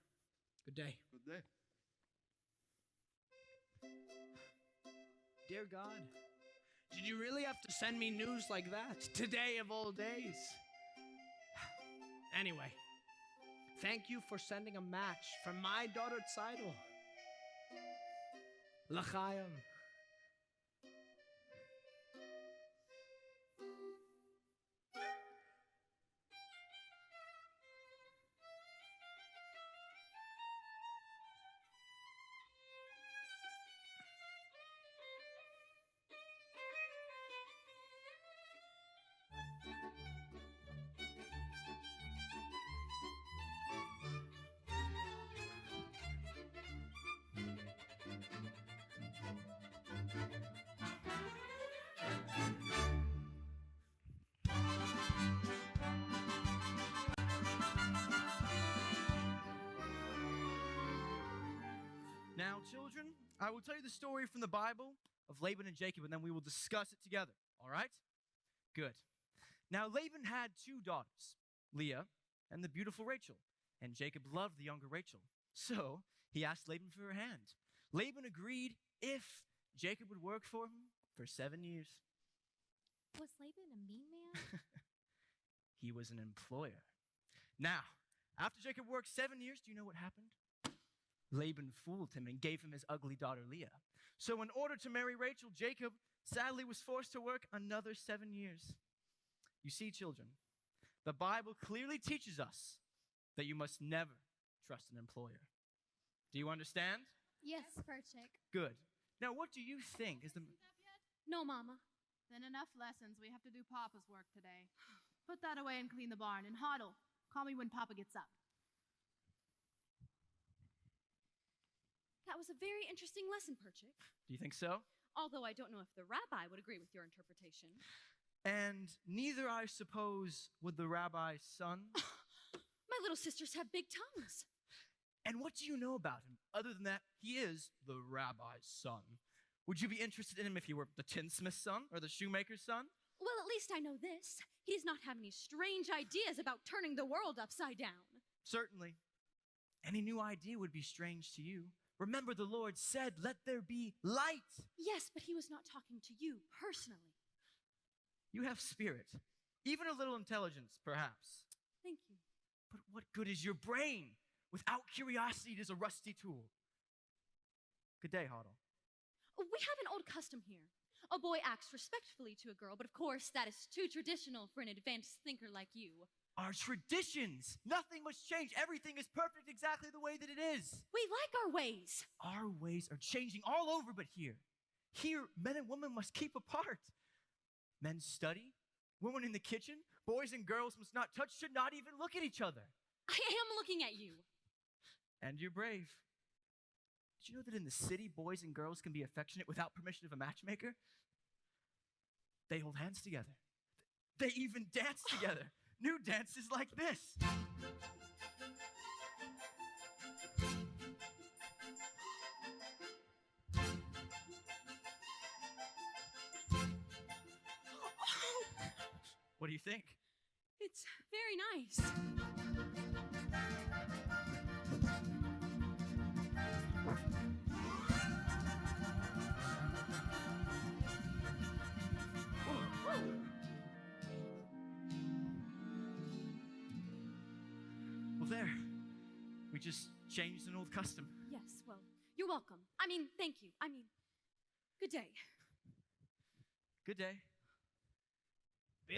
Good day. Good day. Dear God, did you really have to send me news like that? Today of all days. Anyway, thank you for sending a match for my daughter Tzidel. L'chaim. Now, children, I will tell you the story from the Bible of Laban and Jacob, and then we will discuss it together, all right? Good. Now, Laban had two daughters, Leah and the beautiful Rachel, and Jacob loved the younger Rachel. So he asked Laban for her hand. Laban agreed if Jacob would work for him for 7 years. Was Laban a mean man? He was an employer. Now, after Jacob worked 7 years, do you know what happened? Laban fooled him and gave him his ugly daughter Leah. So in order to marry Rachel, Jacob sadly was forced to work another 7 years. You see, children, the Bible clearly teaches us that you must never trust an employer. Do you understand? Yes, Perchik. Good. Now, what do you think is the... No, Mama. Then enough lessons. We have to do Papa's work today. Put that away and clean the barn. And Hoddle, call me when Papa gets up. That was a very interesting lesson, Perchik. Do you think so? Although I don't know if the rabbi would agree with your interpretation. And neither, I suppose, would the rabbi's son. My little sisters have big tongues. And what do you know about him? Other than that, he is the rabbi's son. Would you be interested in him if he were the tinsmith's son or the shoemaker's son? Well, at least I know this. He does not have any strange ideas about turning the world upside down. Certainly. Any new idea would be strange to you. Remember, the Lord said, "Let there be light." Yes, but he was not talking to you personally. You have spirit, even a little intelligence, perhaps. Thank you. But what good is your brain? Without curiosity, it is a rusty tool. Good day, Hoddle. We have an old custom here. A boy acts respectfully to a girl, but of course that is too traditional for an advanced thinker like you. Our traditions. Nothing must change. Everything is perfect exactly the way that it is. We like our ways. Our ways are changing all over but here. Here, men and women must keep apart. Men study, women in the kitchen, boys and girls must not touch, should not even look at each other. I am looking at you. And you're brave. Did you know that in the city, boys and girls can be affectionate without permission of a matchmaker? They hold hands together. They even dance together. New dances like this. What do you think? It's very nice. Well, there. We just changed an old custom. Yes, well, you're welcome. I mean, thank you. Good day. Good day.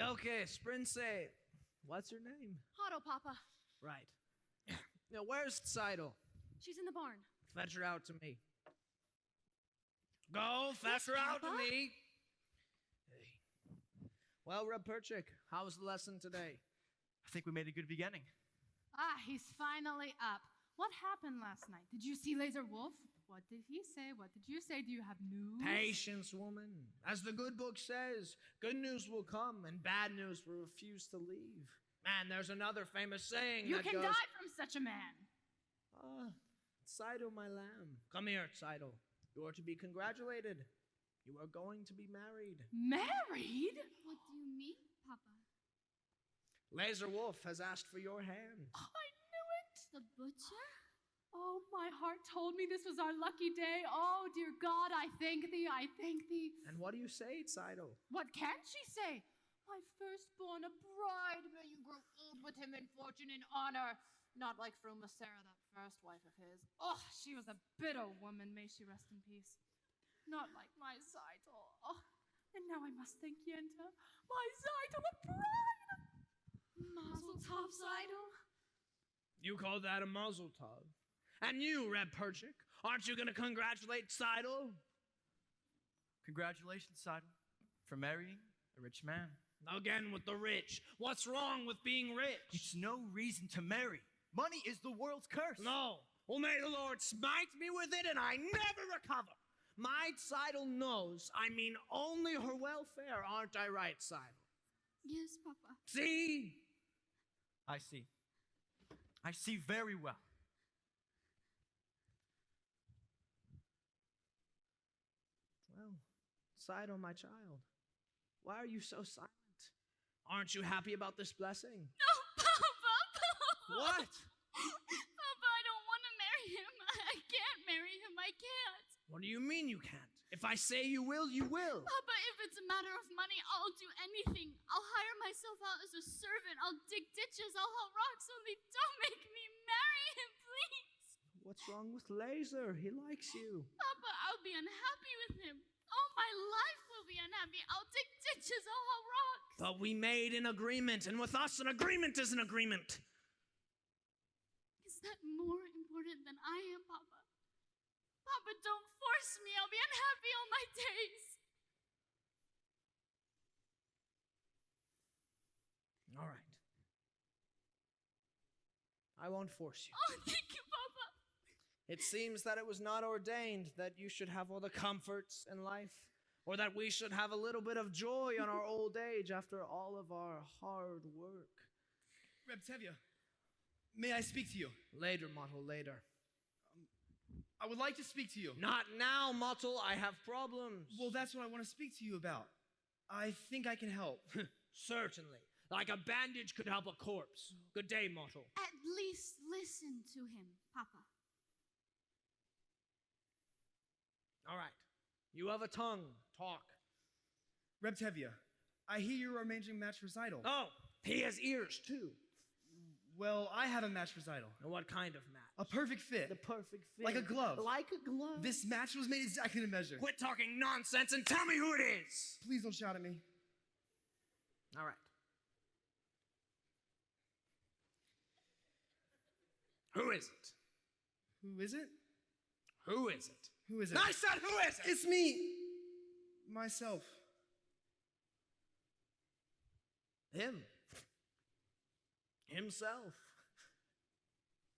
Okay, Sprince. What's her name? Otto, Papa. Right. Now, where's Seidel? She's in the barn. Fetch her out to me. Go, fetch her out to Papa? me. Hey. Well, Reb Perchik, how was the lesson today? I think we made a good beginning. Ah, he's finally up. What happened last night? Did you see Laser Wolf? What did he say? What did you say? Do you have news? Patience, woman. As the good book says, good news will come and bad news will refuse to leave. Man, there's another famous saying You that can goes, die from such a man. Ah, Seidel, my lamb. Come here, Seidel. You are to be congratulated. You are going to be married. Married? What do you mean, Papa? Laser Wolf has asked for your hand. I knew it. The butcher? Oh, my heart told me this was our lucky day. Oh, dear God, I thank thee, I thank thee. And what do you say, Seidel? What can she say? My firstborn, a bride, may you grow old with him in fortune and honor. Not like Fruma Sarah, that first wife of his. Oh, she was a bitter woman, may she rest in peace. Not like my Seidel. Oh, and now I must thank Yenta. My Seidel, a bride! Mazel tov, Seidel. You call that a muzzle tov? And you, Reb Perchik, aren't you going to congratulate Seidel? Congratulations, Seidel, for marrying a rich man. Again with the rich. What's wrong with being rich? It's no reason to marry. Money is the world's curse. No. Well, may the Lord smite me with it and I never recover. My Seidel knows I mean only her welfare, aren't I right, Seidel? Yes, Papa. See? I see. I see very well. Well, Seidel, my child, why are you so silent? Aren't you happy about this blessing? No, Papa! What? Papa, I don't want to marry him. I can't marry him. I can't. What do you mean you can't? If I say you will, you will. Papa, if it's a matter of money, I'll do anything. I'll hire myself out as a servant. I'll dig ditches. I'll haul rocks. Only don't make me marry him, please. What's wrong with Laser? He likes you. Papa, I'll be unhappy with him. All my life will be unhappy. I'll dig ditches. I'll haul rocks. But we made an agreement, and with us, an agreement is an agreement. Is that more important than I am, Papa? Papa, don't force me. I'll be unhappy all my days. All right. I won't force you. Oh, thank you, Papa. It seems that it was not ordained that you should have all the comforts in life, or that we should have a little bit of joy on our old age after all of our hard work. Reb Tevye, may I speak to you? Later, Mottle, later. I would like to speak to you. Not now, Mottle. I have problems. Well, that's what I want to speak to you about. I think I can help. Certainly. Like a bandage could help a corpse. Good day, Mottle. At least listen to him, Papa. All right. You have a tongue. Talk. Reb Tevye, I hear you're arranging a match for Seidel. Oh, he has ears, too. Well, I have a match for Seidel. And what kind of match? A perfect fit. The perfect fit. Like a glove. Like a glove. This match was made exactly to measure. Quit talking nonsense and tell me who it is. Please don't shout at me. All right. Who is it? Who is it? Who is it? Who is it? I said, who is it? It's me. Myself. Him. Himself.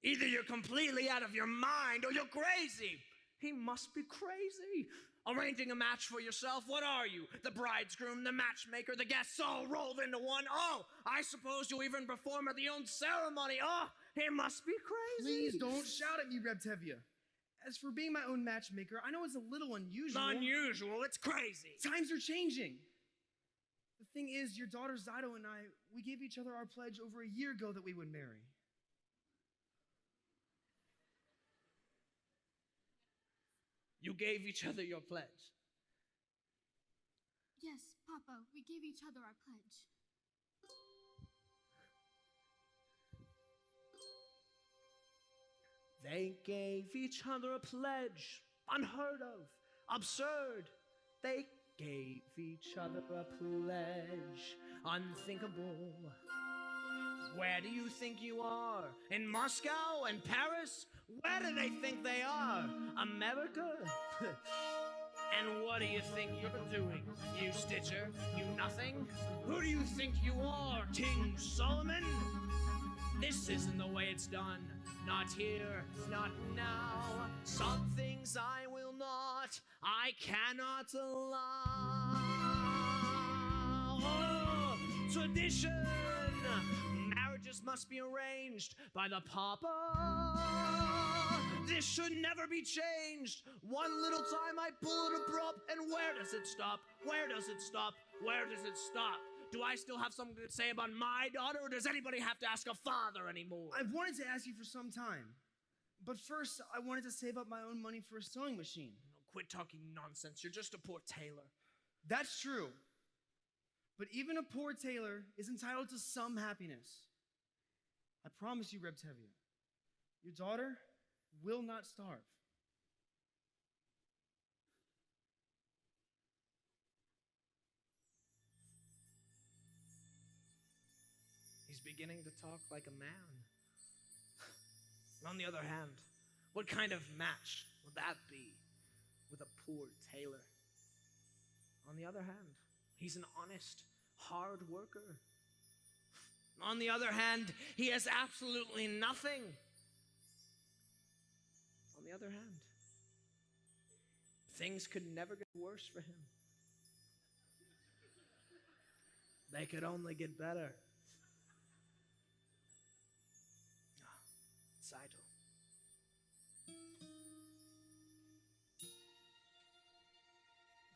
Either you're completely out of your mind or you're crazy. He must be crazy. Arranging a match for yourself, what are you? The bridegroom, the matchmaker, the guests all rolled into one. Oh, I suppose you even perform at the own ceremony. Oh, he must be crazy. Please don't shout at me, Reb Tevye. As for being my own matchmaker, I know it's a little unusual. Unusual, it's crazy. Times are changing. The thing is, your daughter Zydo and I, we gave each other our pledge over a year ago that we would marry. You gave each other your pledge. Yes, Papa, we gave each other our pledge. They gave each other a pledge. Unheard of. Absurd. They gave each other a pledge unthinkable. Where do you think you are? In Moscow and Paris? Where do they think they are? America? And what do you think you're doing, you Stitcher? You nothing? Who do you think you are, King Solomon? This isn't the way it's done. Not here, not now. Some things I will not, I cannot allow. Oh, tradition! Marriages must be arranged by the Papa. This should never be changed. One little time I pull it abrupt, and where does it stop? Where does it stop? Where does it stop? Do I still have something to say about my daughter, or does anybody have to ask a father anymore? I've wanted to ask you for some time. But first, I wanted to save up my own money for a sewing machine. Quit talking nonsense. You're just a poor tailor. That's true. But even a poor tailor is entitled to some happiness. I promise you, Reb Tevye, your daughter will not starve. He's beginning to talk like a man. On the other hand, what kind of match would that be with a poor tailor? On the other hand, he's an honest, hard worker. On the other hand, he has absolutely nothing. On the other hand, things could never get worse for him. They could only get better. Saito.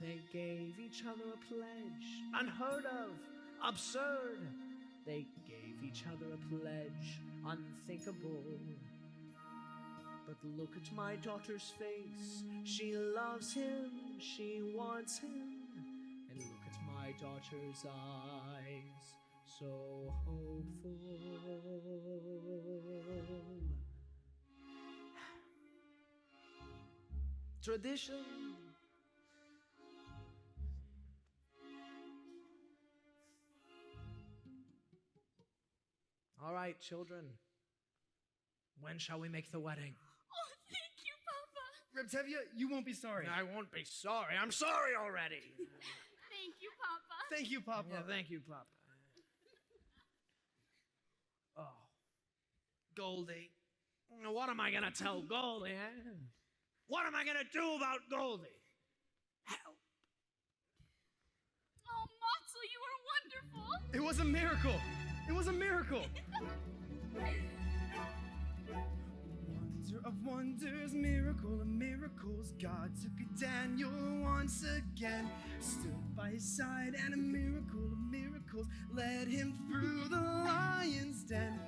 They gave each other a pledge, unheard of, absurd. They gave each other a pledge, unthinkable. But look at my daughter's face. She loves him, she wants him. And look at my daughter's eyes, so hopeful. Tradition. All right, children. When shall we make the wedding? Oh, thank you, Papa. Reb Tevye, you won't be sorry. I won't be sorry. I'm sorry already. Thank you, Papa. Thank you, Papa. Yeah, thank you, Papa. Oh, Goldie. What am I gonna tell Goldie, eh? What am I gonna do about Goldie? Help. Oh, Matzel, you are wonderful. It was a miracle. It was a miracle. Wonder of wonders, miracle of miracles. God took a Daniel once again, stood by his side, and a miracle of miracles led him through the lion's den.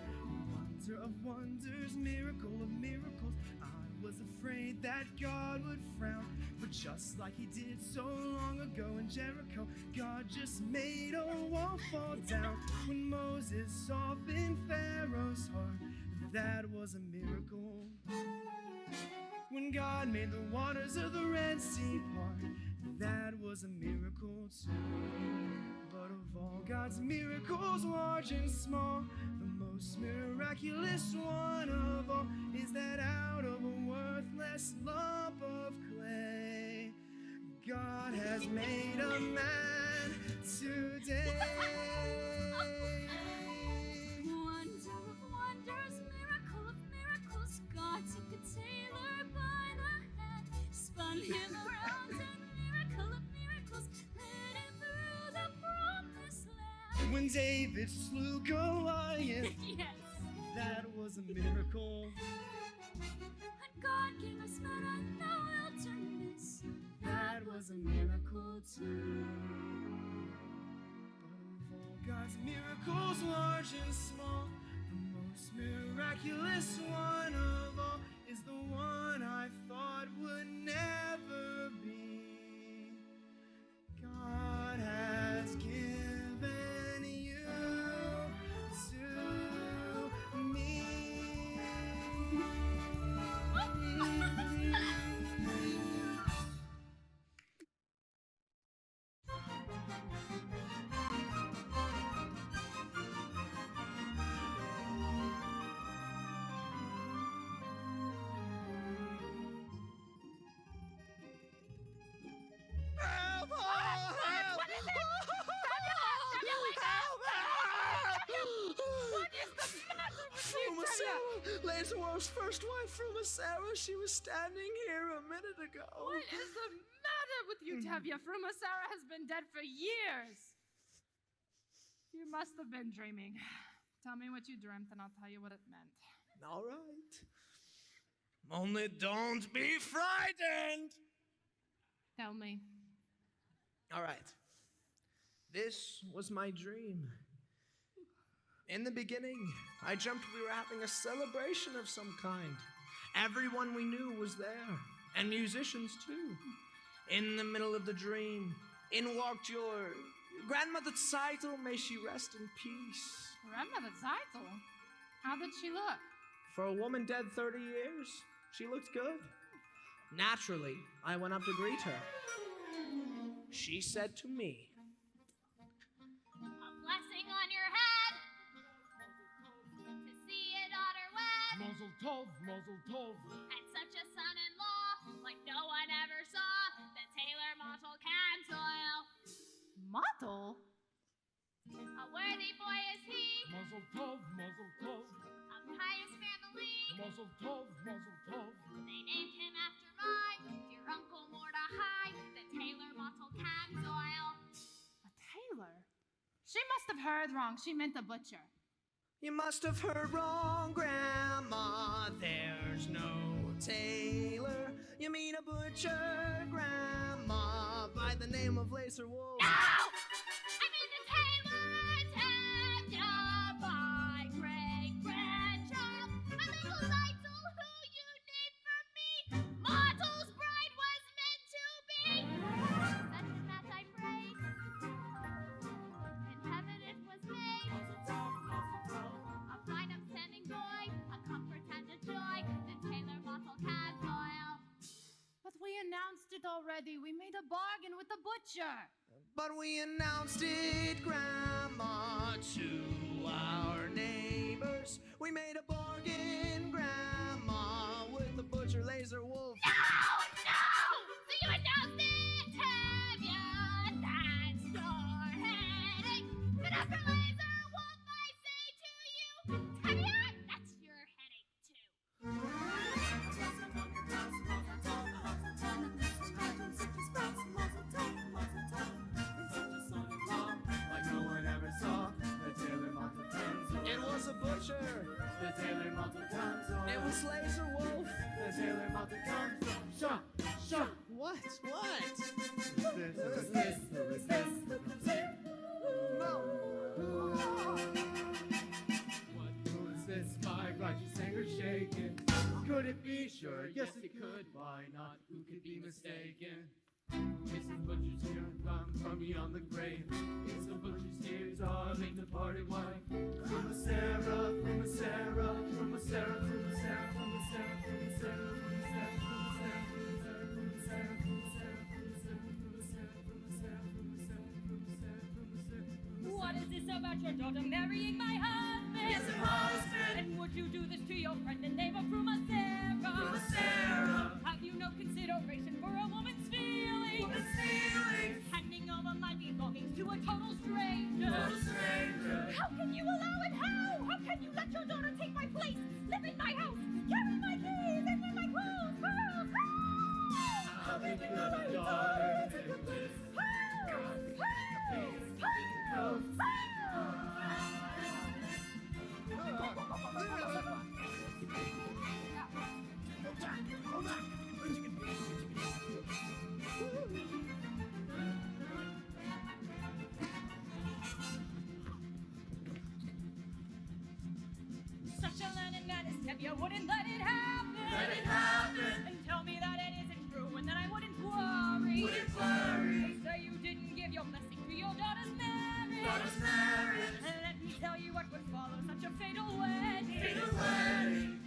Wonder of wonders, miracle of miracles. I was afraid that God would frown, but just like he did so long ago in Jericho, God just made a wall fall down. When Moses softened Pharaoh's heart, that was a miracle. When God made the waters of the Red Sea part, that was a miracle too. But of all God's miracles, large and small, the most miraculous one of all is that out of a worthless lump of clay, God has made a man today. Wonder of wonders, miracle of miracles. God took a tailor by the hand, spun him around, and miracle of miracles led him through the promised land. When David slew Goliath, Yes. that was a miracle. And God gave us manna in the wilderness. That was a miracle too. But of all God's miracles, large and small, the most miraculous one of all is the one I thought would never be. God has given you to me. Laserwolf's first wife, Fruma Sarah. She was standing here a minute ago. What is the matter with you, Tevye? Fruma Sarah has been dead for years. You must have been dreaming. Tell me what you dreamt, and I'll tell you what it meant. All right. Only don't be frightened. Tell me. All right. This was my dream. In the beginning, I dreamt we were having a celebration of some kind. Everyone we knew was there, and musicians too. In the middle of the dream, in walked your grandmother Tzeitel, may she rest in peace. Grandmother Tzeitel? How did she look? For a woman dead 30 years, she looked good. Naturally, I went up to greet her. She said to me, "A blessing on your head to see a daughter wed, Mazel tov, mazel tov. and such a son-in-law like no one ever saw. The tailor Mottle can toil. Mottle? A worthy boy is he, Mazel tov, mazel tov. of pious family. Mazel tov, mazel tov. They named him after my dear Uncle Mordecai. The tailor Mottle can toil." A tailor? She must have heard wrong. She meant a butcher. "You must have heard wrong, Grandma. There's no tailor. You mean a butcher, Grandma, by the name of Laserwolf." No! I mean the tailor Tevye, my great-grandchild. And Uncle Tzeitel, who you named for me, Mottle's bride was meant to be. Such as that I prayed. In heaven it was made. A fine upstanding boy, a comfort and a joy. The tailor Mottle can toil. But we announced it already. We made a bargain with the butcher. But we announced it, Grandma, to our neighbors. We made a bargain, Grandma, with the butcher Laserwolf. No! So you announced it, Tevye. That's your headache. But after Laserwolf, I say to you, Tevye, that's your headache too. Like no one ever saw. The tailor Mottle comes on. It was a butcher. The tailor Mottle comes on. It was Laserwolf. The tailor Mottle comes on. Shut! Shut! What? Who is this? Who is this? Who is this? My righteous anger shaken. Could it be? Sure, yes it could. Why not? Who could be mistaken? It's the butcher's here, come from beyond the grave. It's the butcher's here, darling, departed wife. From a Sarah, from a Sarah, from a Sarah, from a Sarah, from a Sarah, from a Sarah, from a Sarah, from a Sarah, from a Sarah, from a Sarah, from a Sarah, from a Sarah, from a Sarah, from a Sarah, from a Sarah, from a Sarah. What is this about your daughter marrying my husband? Yes, her husband. And would you do this to your friend and neighbor Fruma Sarah? Fruma Sarah. Have you no consideration for a woman's feelings? Woman's feelings. Handing over my belongings to a total stranger. Total stranger. How can you allow it? How? How can you let your daughter take my place, live in my house, carry my keys, and wear my clothes? How can you let your daughter take place? Such a learning man is Tevye wouldn't let it happen. Let it happen. And tell me that it isn't true, and then I wouldn't worry. Wouldn't worry. Say you didn't give your blessing to your daughter's marriage. Daughter's marriage. And let me tell you what would follow such a fatal wedding. Fatal wedding.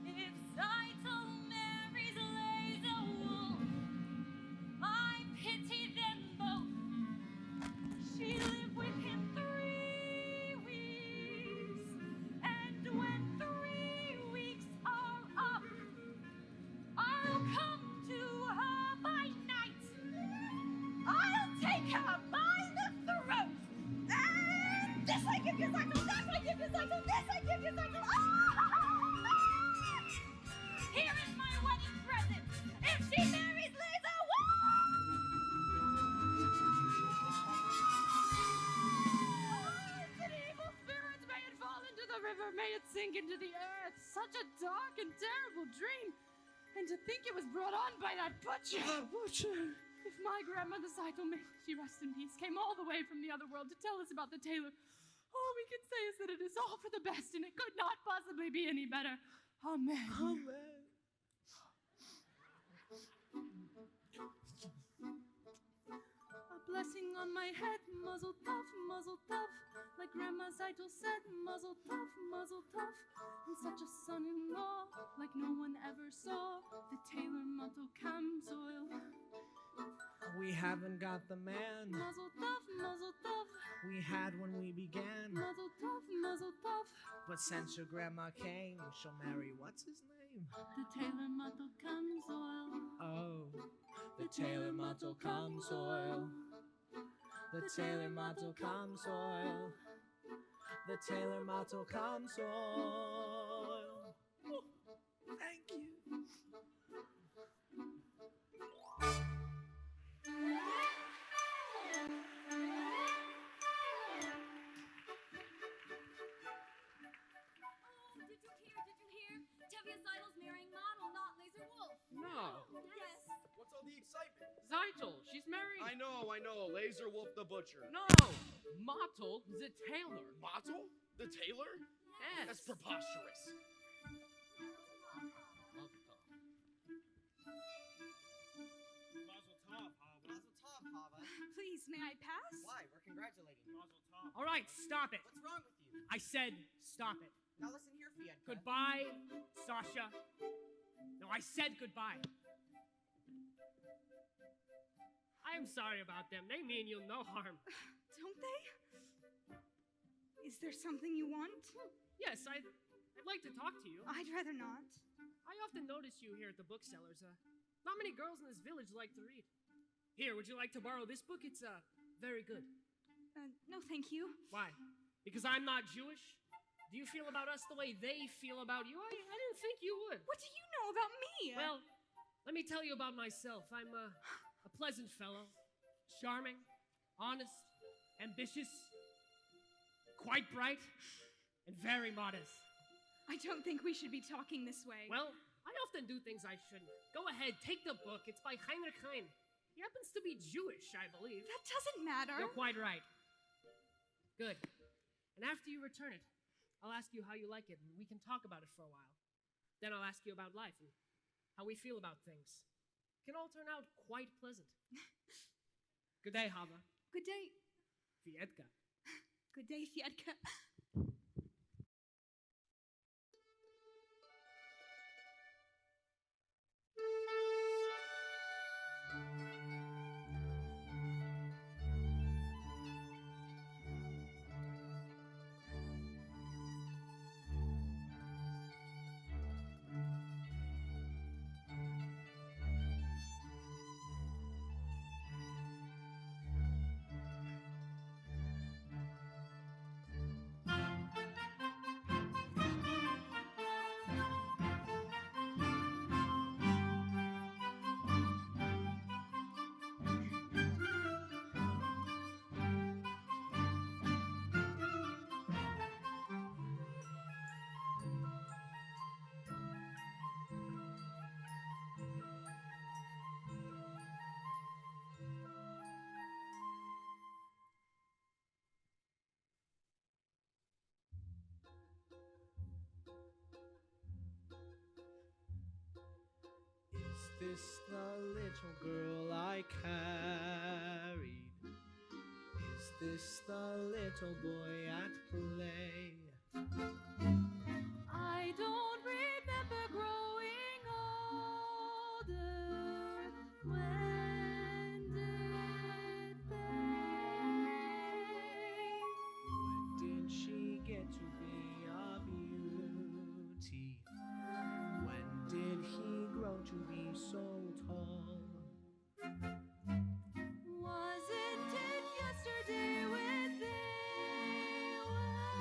If Tzeitel marries Laserwolf, I pity them both. She lived with him 3 weeks, and when 3 weeks are up, I'll come to her by night. I'll take her by the throat and dislocate give you cycle, that I give you cycle, this I give you cycle. Here is my wedding present. If she marries Lisa, An evil spirit, may it fall into the river, may it sink into the earth. Such a dark and terrible dream. And to think it was brought on by that butcher. If my grandmother Saito, may she rest in peace, came all the way from the other world to tell us about the tailor, all we can say is that it is all for the best and it could not possibly be any better. Amen. Amen. A blessing on my head, muzzle tough, like Grandma Saito said, muzzle tough, and such a son-in-law, like no one ever saw, the tailor Muttle Camsoil. We haven't got the man Muzzle tough, we had when we began. muzzle tough, But since your grandma came, she'll marry what's his name? the tailor Muttle Camsoil. Oh, the tailor Muttle Camsoil. The tailor Muttle Camsoil. The tailor Muttle Camsoil. Thank you. Tevye Seidel's marrying Model, not Laser Wolf. No. Yes. What's all the excitement? Zeitel, she's married. I know. Laser Wolf the Butcher. No. Mottel, the tailor. Mottel? The tailor? Yes. That's preposterous. Please, may I pass? Why? We're congratulating you. All right, stop it. What's wrong with you? I said stop it. Now listen here, Fiedka. Goodbye, Sasha. No, I said goodbye. I am sorry about them. They mean you no harm. Don't they? Is there something you want? Yes, I'd like to talk to you. I'd rather not. I often notice you here at the booksellers. Not many girls in this village like to read. Here, would you like to borrow this book? It's very good. No, thank you. Why? Because I'm not Jewish? Do you feel about us the way they feel about you? I didn't think you would. What do you know about me? Well, let me tell you about myself. I'm a pleasant fellow, charming, honest, ambitious, quite bright, and very modest. I don't think we should be talking this way. Well, I often do things I shouldn't. Go ahead, take the book. It's by Heinrich Heine. He happens to be Jewish, I believe. That doesn't matter. You're quite right. Good. And after you return it, I'll ask you how you like it, and we can talk about it for a while. Then I'll ask you about life and how we feel about things. It can all turn out quite pleasant. Good day, Hava. Good day. Fiedka. Good day, Fiedka. Is this the little girl I carried? Is this the little boy at play? I don't remember growing older. When did When did she get to be a beauty? When did he grow to be so tall? Wasn't it yesterday when they were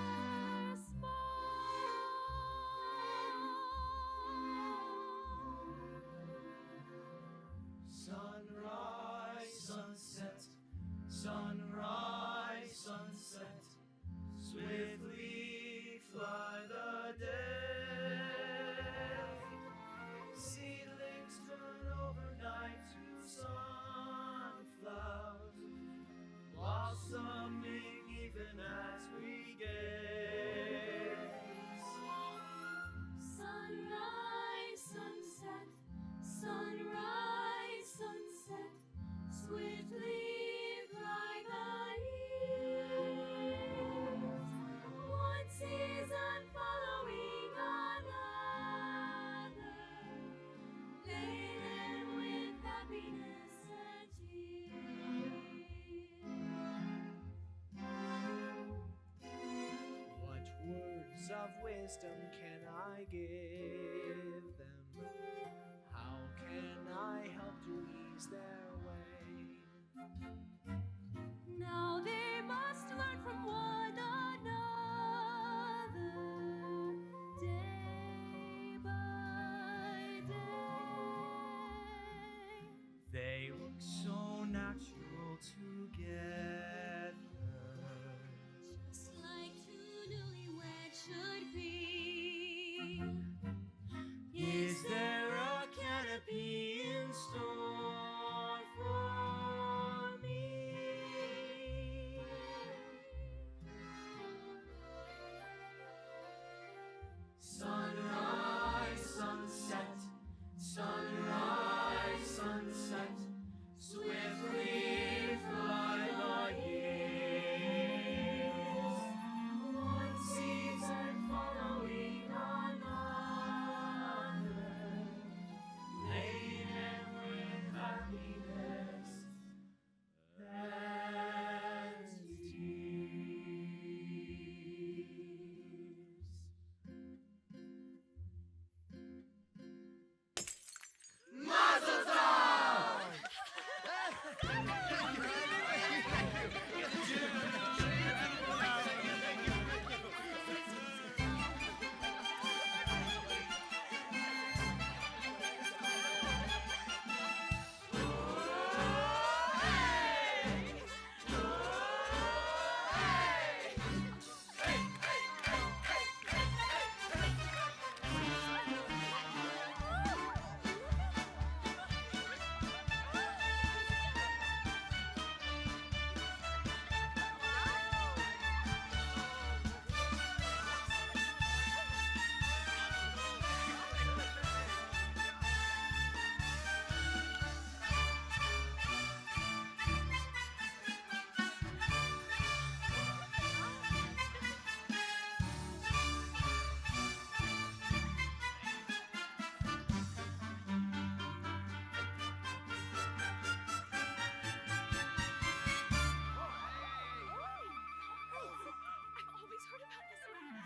even as we gaze. Sunrise, sunset, sunrise, sunset, swiftly fly the years. One season following another, laden with happiness and tears. What words of wisdom can I give them? How can I help to ease their way? Now they must learn from one another, day by day. They look so natural together. Just like two newlyweds should be. Is there a canopy in store for me? Sunrise, sunset, sunrise, sunset, swiftly fly the years. One season following another, laden with happiness and tears. Mazel tov! I've always heard about this.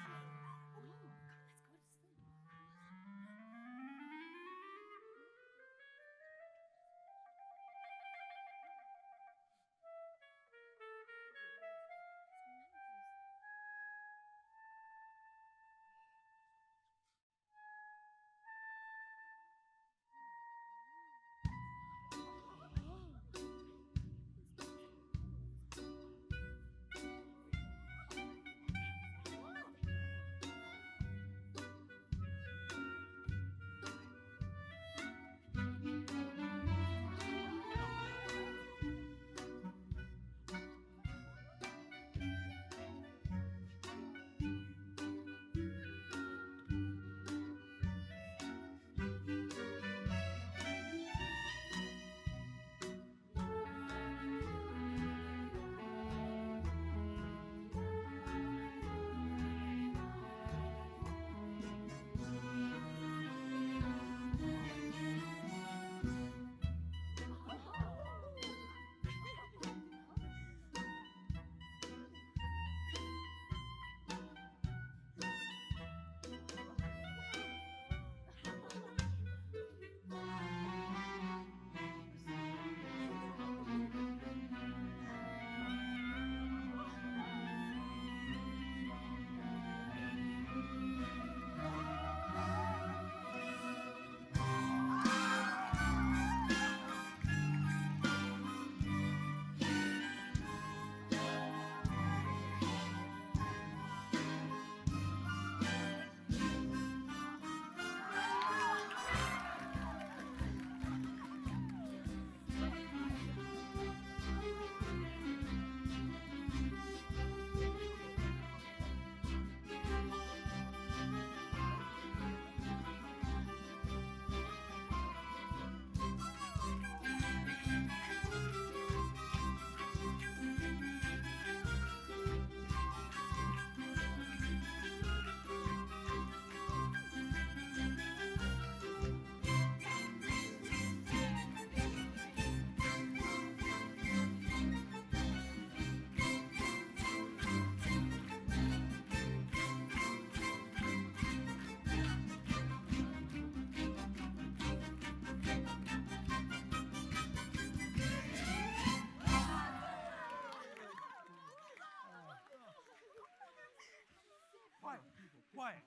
Quiet.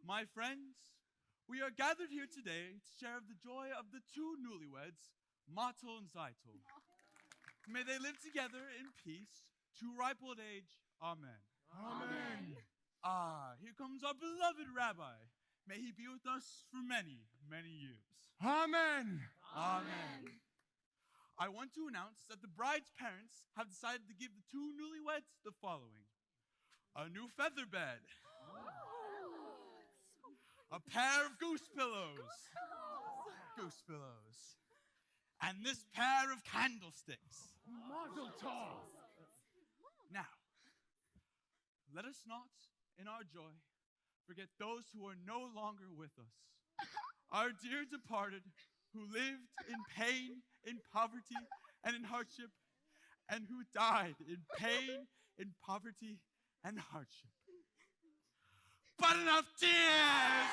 My friends, we are gathered here today to share the joy of the two newlyweds, Matel and Zeitel. May they live together in peace to ripe old age. Amen. Amen. Here comes our beloved rabbi. May he be with us for many, many years. Amen. Amen. I want to announce that the bride's parents have decided to give the two newlyweds the following: a new feather bed, a pair of goose pillows, and this pair of candlesticks. Mazel tov. Now, let us not, in our joy, forget those who are no longer with us. Our dear departed, who lived in pain, in poverty, and in hardship, and who died in pain, in poverty, and hardship. But enough tears!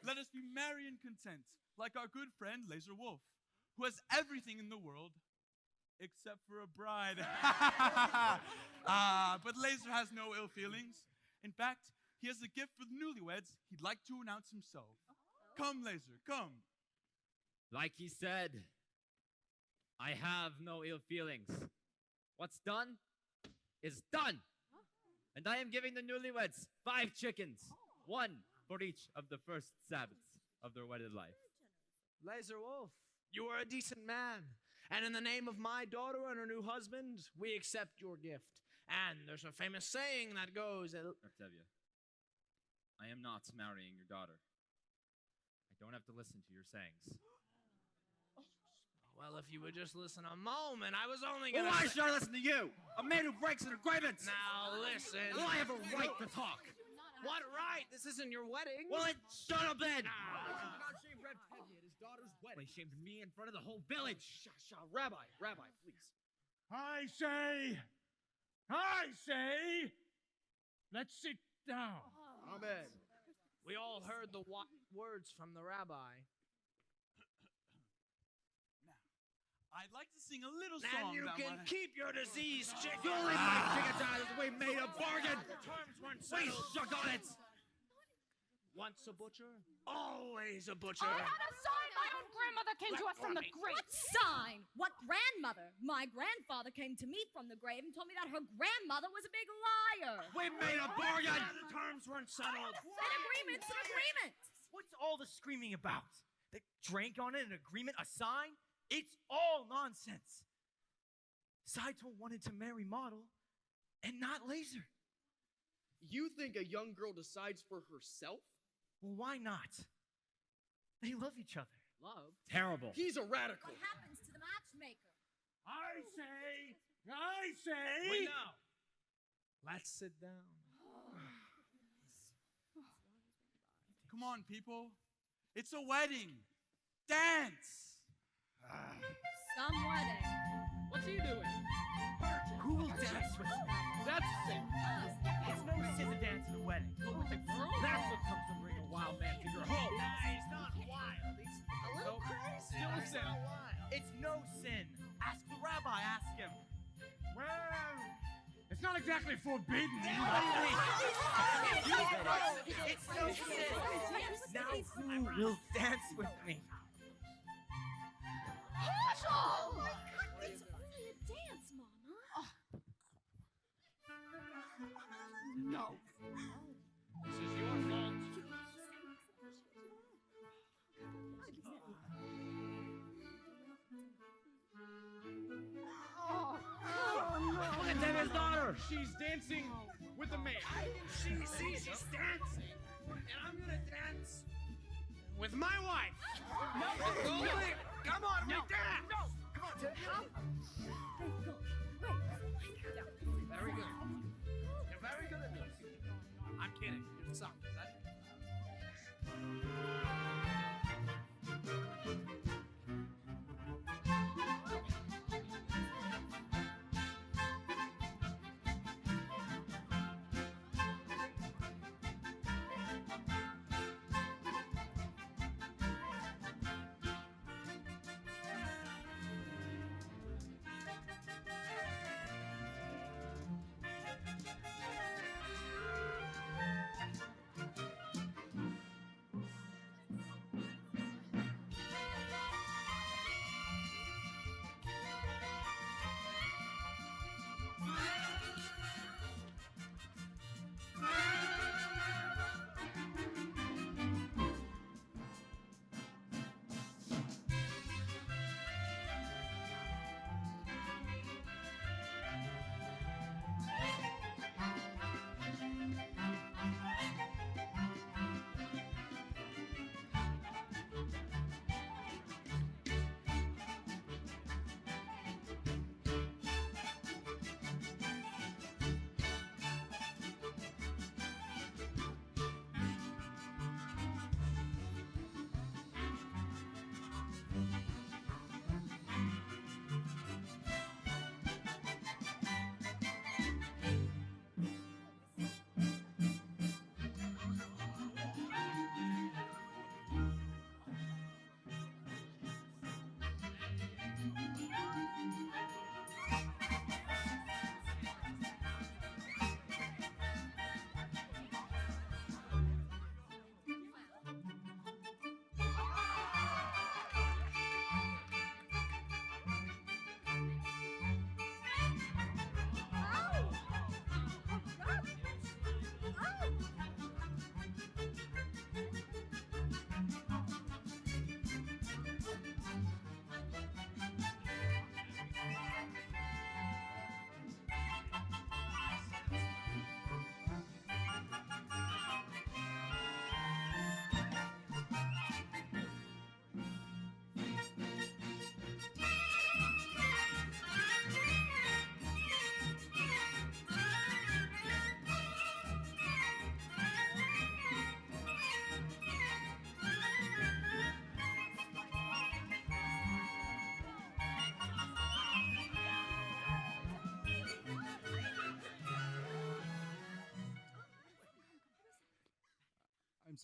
Let us be merry and content, like our good friend Laser Wolf, who has everything in the world except for a bride. But Laser has no ill feelings. In fact, he has a gift for the newlyweds he'd like to announce himself. Come, Laser, come. Like he said, I have no ill feelings. What's done is done. And I am giving the newlyweds 5 chickens, 1 for each of the first Sabbaths of their wedded life. Laser Wolf, you are a decent man. And in the name of my daughter and her new husband, we accept your gift. And there's a famous saying that goes... Artevia, I am not marrying your daughter. I don't have to listen to your sayings. Well, if you would just listen a moment, I was only Well, gonna why say- should I listen to you? A man who breaks an agreement! Now, listen. Well, I have a right to talk. What right? This isn't your wedding. Well, then shut up then! Not shame Rev Tevye at his daughter's Well, wedding. he shamed me in front of the whole village. Rabbi, please. I say, let's sit down. Amen. We all heard the words from the rabbi. I'd like to sing a little And song you about can my... keep your diseased chicken. Don't leave my chickens out of the way. We made a bargain. The terms weren't We settled. shook on it. Once a butcher, always a butcher. I had a sign my own grandmother came to us from the grave. What sign? What grandmother? My grandfather came to me from the grave and told me that her grandmother was a big liar. We made a bargain. The terms weren't settled. An agreement's an agreement. What's all the screaming about? They drank on it, an agreement, a sign? It's all nonsense. Saito wanted to marry Model and not Laser. You think a young girl decides for herself? Well, why not? They love each other. Love? Terrible. He's a radical. What happens to the matchmaker? I say. Wait now. Let's sit down. Come on, people. It's a wedding. Dance. Some wedding. What's he doing? Who will dance with me? That's sin. It's no sin to dance at a wedding. With a girl? That's what comes from bringing a wild man to your home. Nah, he's not wild. He's a little crazy. Still a He's sin. not wild. It's no sin. Ask the rabbi, ask him. Well, it's not exactly forbidden. It's no sin. Now who will dance with me? Oh my God, it's only a dance, Mama. No. This is your fault. Look at David's daughter. She's dancing with a man. She's dancing. And I'm gonna dance with my wife. No. Come on, No. we dance. No. Come on, Tevye. Very good. You're very good at this. I'm kidding. You suck. Is that it?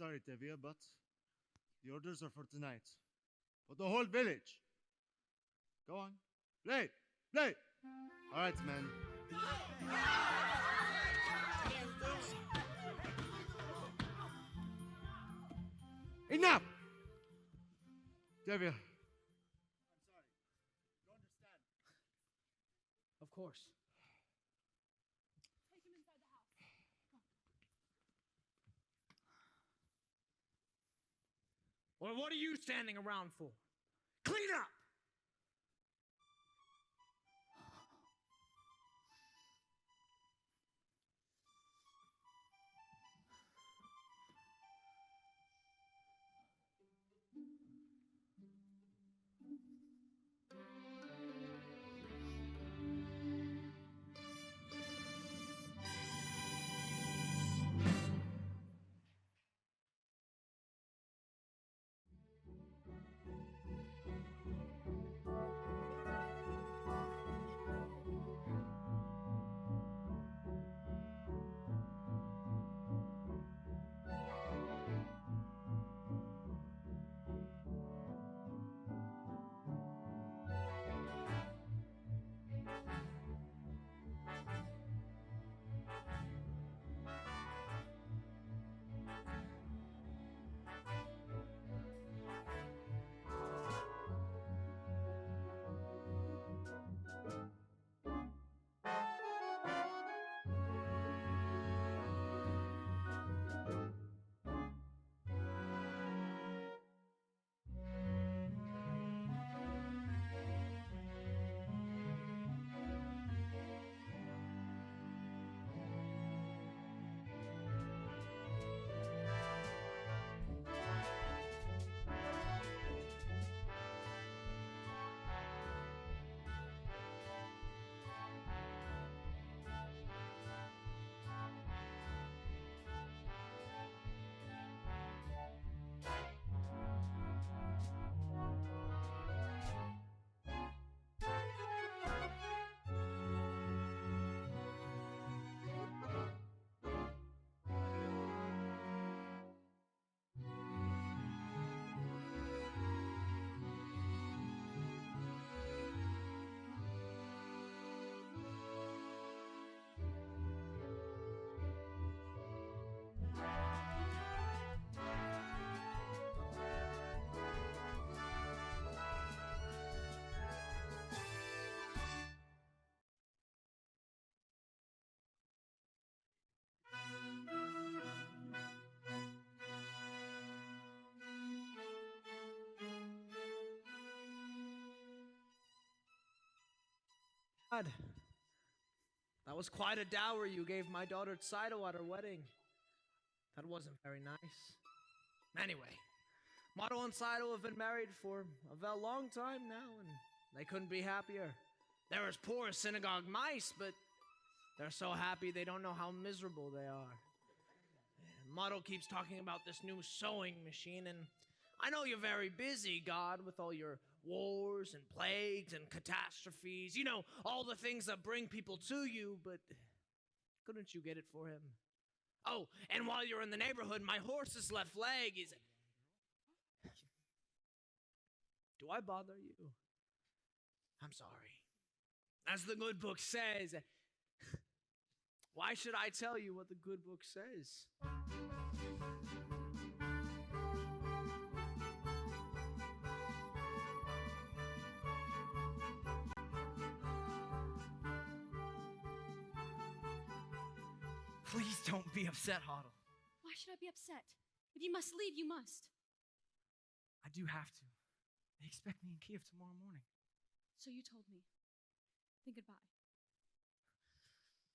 sorry, Tevia, but the orders are for tonight. For the whole village. Go on. Play! Play! All right, man. Enough! Tevia. Of course. Well, what are you standing around for? Clean up! God, that was quite a dower you gave my daughter Tsido at her wedding. That wasn't very nice. Anyway, Motto and Tsido have been married for a very long time now, and they couldn't be happier. They're as poor as synagogue mice, but they're so happy they don't know how miserable they are. Motto keeps talking about this new sewing machine, and I know you're very busy, God, with all your wars and plagues and catastrophes. You know, all the things that bring people to you, but couldn't you get it for him? Oh, and while you're in the neighborhood, my horse's left leg is... Do I bother you? I'm sorry. As the good book says... Why should I tell you what the good book says? Please don't be upset, Hoddle. Why should I be upset? If you must leave, you must. I do have to. They expect me in Kiev tomorrow morning. So you told me. Then goodbye.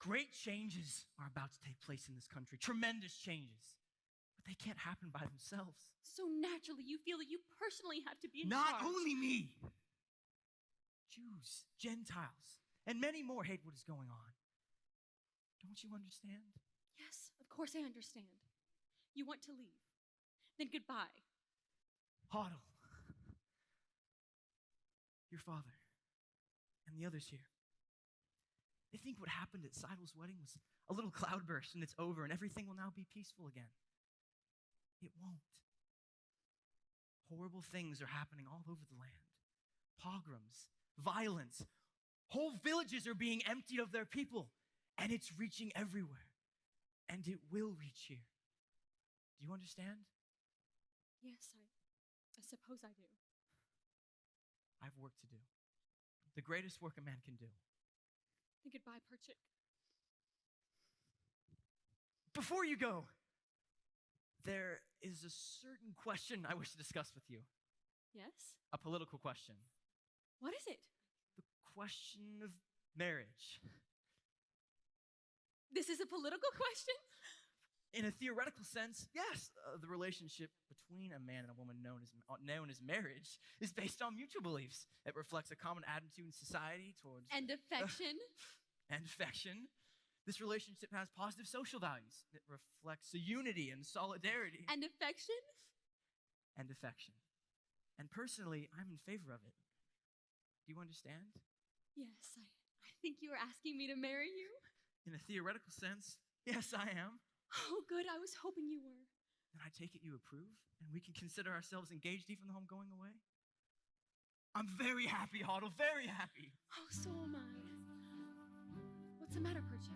Great changes are about to take place in this country. Tremendous changes. But they can't happen by themselves. So naturally, you feel that you personally have to be in Not charge. only me. Jews, Gentiles, and many more hate what is going on. Don't you understand? Yes, of course I understand. You want to leave. Then goodbye. Hoddle. Your father. And the others here. They think what happened at Seidel's wedding was a little cloudburst and it's over and everything will now be peaceful again. It won't. Horrible things are happening all over the land. Pogroms, violence. Whole villages are being emptied of their people, and it's reaching everywhere. And it will reach here. Do you understand? Yes, I suppose I do. I have work to do. The greatest work a man can do. Goodbye, Perchik. Before you go, there is a certain question I wish to discuss with you. Yes? A political question. What is it? The question of marriage. This is a political question? In a theoretical sense, yes, the relationship between a man and a woman known as marriage is based on mutual beliefs. It reflects a common attitude in society towards... And affection. And affection. This relationship has positive social values. It reflects a unity and solidarity. And affection. And affection. And personally, I'm in favor of it. Do you understand? Yes, I think you are asking me to marry you. In a theoretical sense, yes, I am. Oh, good. I was hoping you were. Then I take it you approve, and we can consider ourselves engaged even though I'm going away? I'm very happy, Hoddle, very happy. Oh, so am I. What's the matter, Perchik?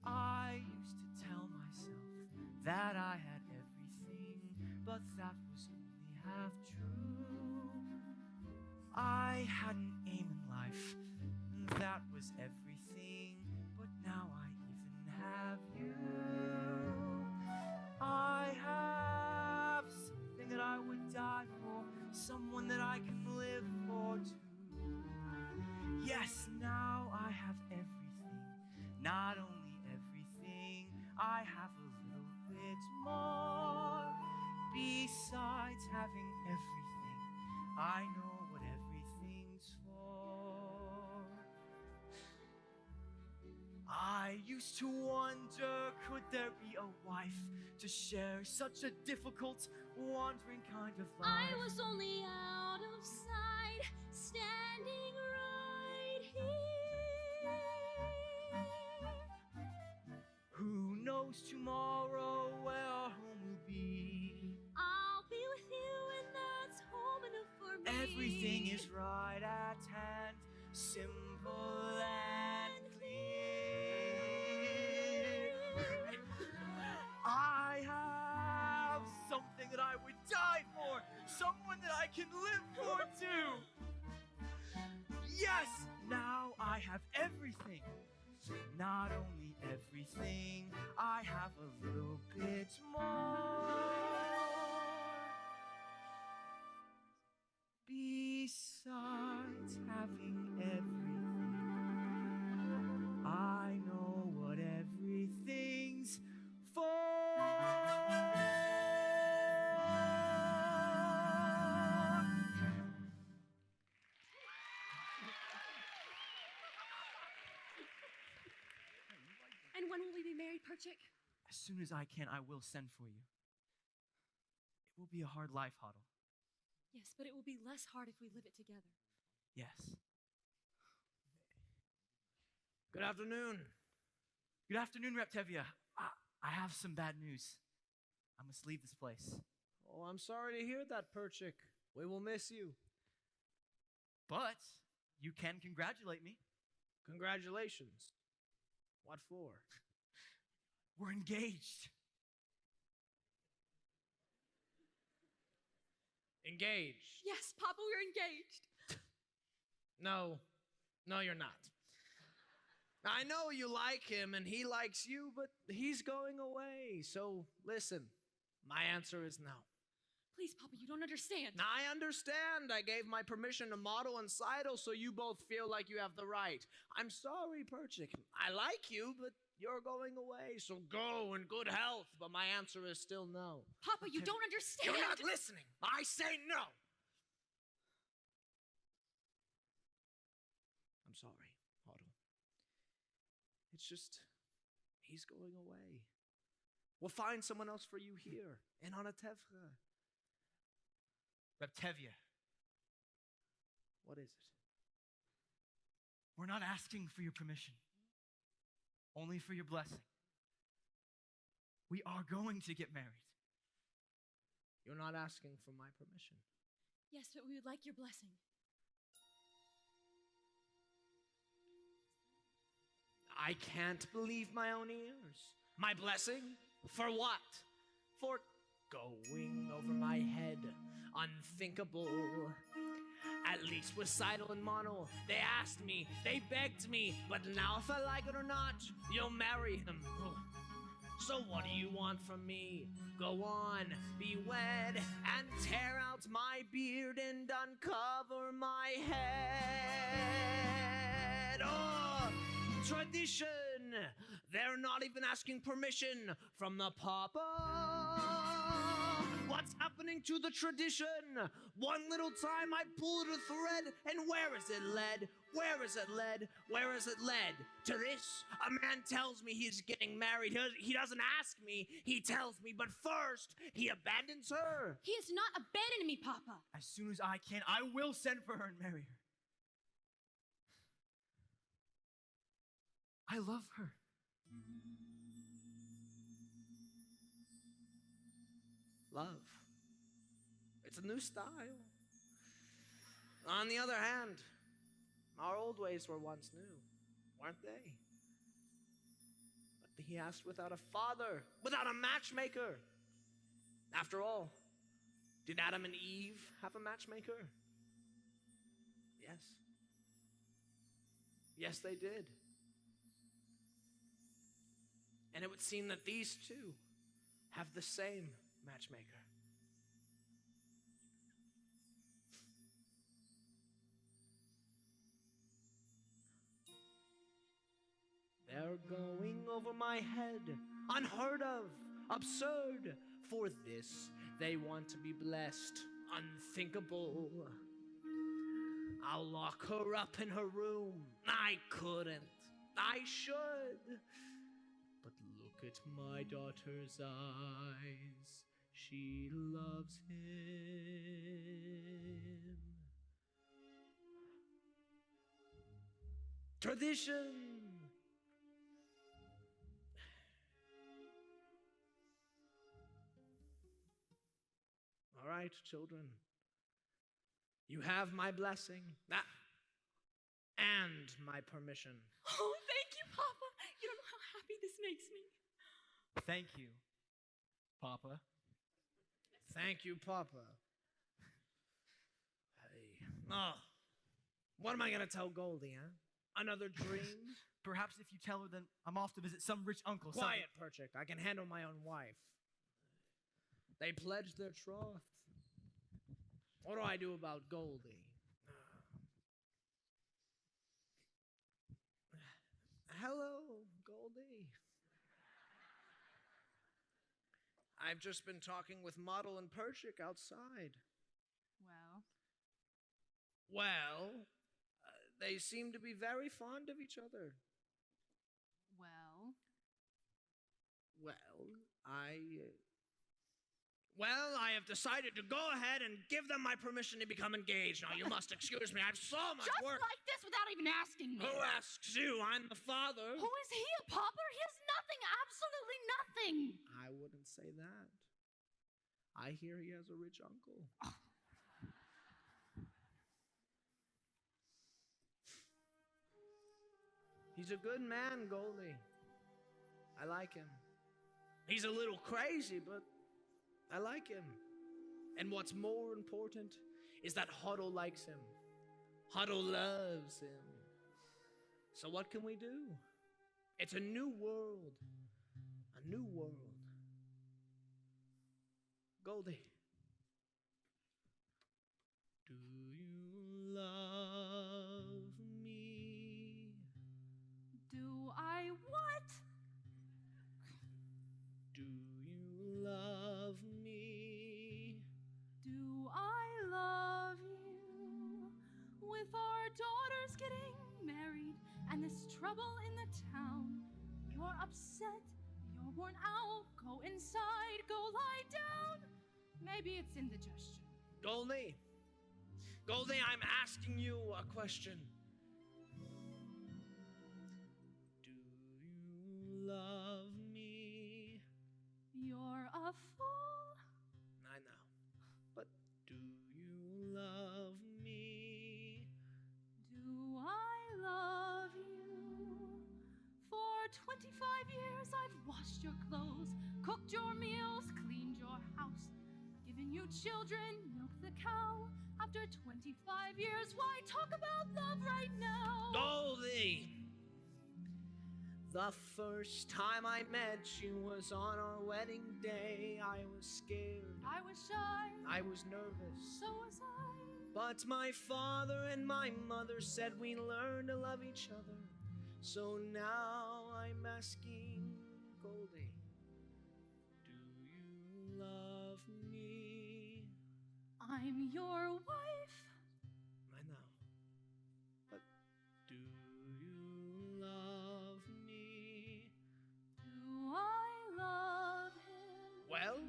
I used to tell myself that I had everything, but that was only half true. I had an aim in life, and that was everything, but now I even have you. I have something that I would die for, someone that I can live for too. Yes, now I have everything, not only everything, I have a little bit more. Besides having everything, I know what everything's for. I used to wonder, could there be a wife to share such a difficult, wandering kind of life? I was only out of sight, standing right here. Who knows tomorrow where our home will be? I'll be with you, and that's home enough for me. Everything is right at hand, simple and clear. I have something that I would die for, someone that I can live for too. Yes, now I have everything. Not only everything, I have a little bit more. Besides having everything, I know what everything's for. And when will we be married, Perchik? As soon as I can, I will send for you. It will be a hard life, Hoddle. Yes, but it will be less hard if we live it together. Yes. Good afternoon. Good afternoon, Reptevia. I have some bad news. I must leave this place. Oh, I'm sorry to hear that, Perchik. We will miss you. But you can congratulate me. Congratulations. What for? We're engaged. Engaged. Yes, Papa, we're engaged. No, you're not. I know you like him and he likes you, but he's going away. So listen, my answer is no. Please, Papa, you don't understand. I understand. I gave my permission to Model and Seidel so you both feel like you have the right. I'm sorry, Perchik. I like you, but you're going away, so go in good health. But my answer is still no. Papa, you don't understand. You're not listening. I say no. I'm sorry, Otto. It's just, he's going away. We'll find someone else for you here in Anatevra. Reptevia. What is it? We're not asking for your permission. only for your blessing. We are going to get married. You're not asking for my permission. Yes, but we would like your blessing. I can't believe my own ears. My blessing? For what? For going over my head. Unthinkable. At least with Seidel and Mono, they asked me, they begged me, but now if I like it or not, you'll marry him. So what do you want from me? Go on, be wed, and tear out my beard and uncover my head. Oh, tradition! They're not even asking permission from the Papa. What's happening to the tradition? One little time I pulled a thread, and where is it led? Where is it led? Where is it led? To this? A man tells me he's getting married. He doesn't ask me, he tells me, but first, he abandons her. He is not abandoning me, Papa. As soon as I can, I will send for her and marry her. I love her. Love. It's a new style. On the other hand, our old ways were once new, weren't they? But he asked without a father, without a matchmaker. After all, did Adam and Eve have a matchmaker? Yes. Yes, they did. And it would seem that these two have the same matchmaker. They're going over my head. Unheard of. Absurd. For this, they want to be blessed. Unthinkable. I'll lock her up in her room. I couldn't. I should. But look at my daughter's eyes. She loves him. Tradition. All right, children. You have my blessing. And my permission. Oh, thank you, Papa. You don't know how happy this makes me. Thank you, Papa. Thank you, Papa. Hey. Oh. What am I gonna tell Goldie, huh? Another dream? Perhaps if you tell her, then I'm off to visit some rich uncle. Quiet, Perchik. I can handle my own wife. They pledged their troth. What do I do about Goldie? Hello, Goldie. I've just been talking with Model and Perchik outside. Well, they seem to be very fond of each other. Well, I have decided to go ahead and give them my permission to become engaged. Now, you must excuse me. I have so much just work. like this without even asking me. Who asks you? I'm the father. Who is he, a pauper? He has nothing, absolutely nothing. I wouldn't say that. I hear he has a rich uncle. He's a good man, Goldie. I like him. He's a little crazy, but I like him. And what's more important is that Huddle likes him. Huddle loves him. So what can we do? It's a new world. A new world. Goldie. Do you love me? Do I what? Do you love me? Do I love you? With our daughters getting married and this trouble in the town, you're upset, you're worn out, go inside, go lie down. Maybe it's indigestion. Goldie. Goldie, I'm asking you a question. Do you a fool. I know. But do you love me? Do I love you? For 25 years I've washed your clothes, cooked your meals, cleaned your house, given you children, milked the cow. After 25 years, why talk about love right now? Goldie! The first time I met you was on our wedding day. I was scared. I was shy. I was nervous. So was I. But my father and my mother said we learn to love each other. So now I'm asking Goldie, do you love me? I'm your wife. I know. But do you love me? Do I love him? Well?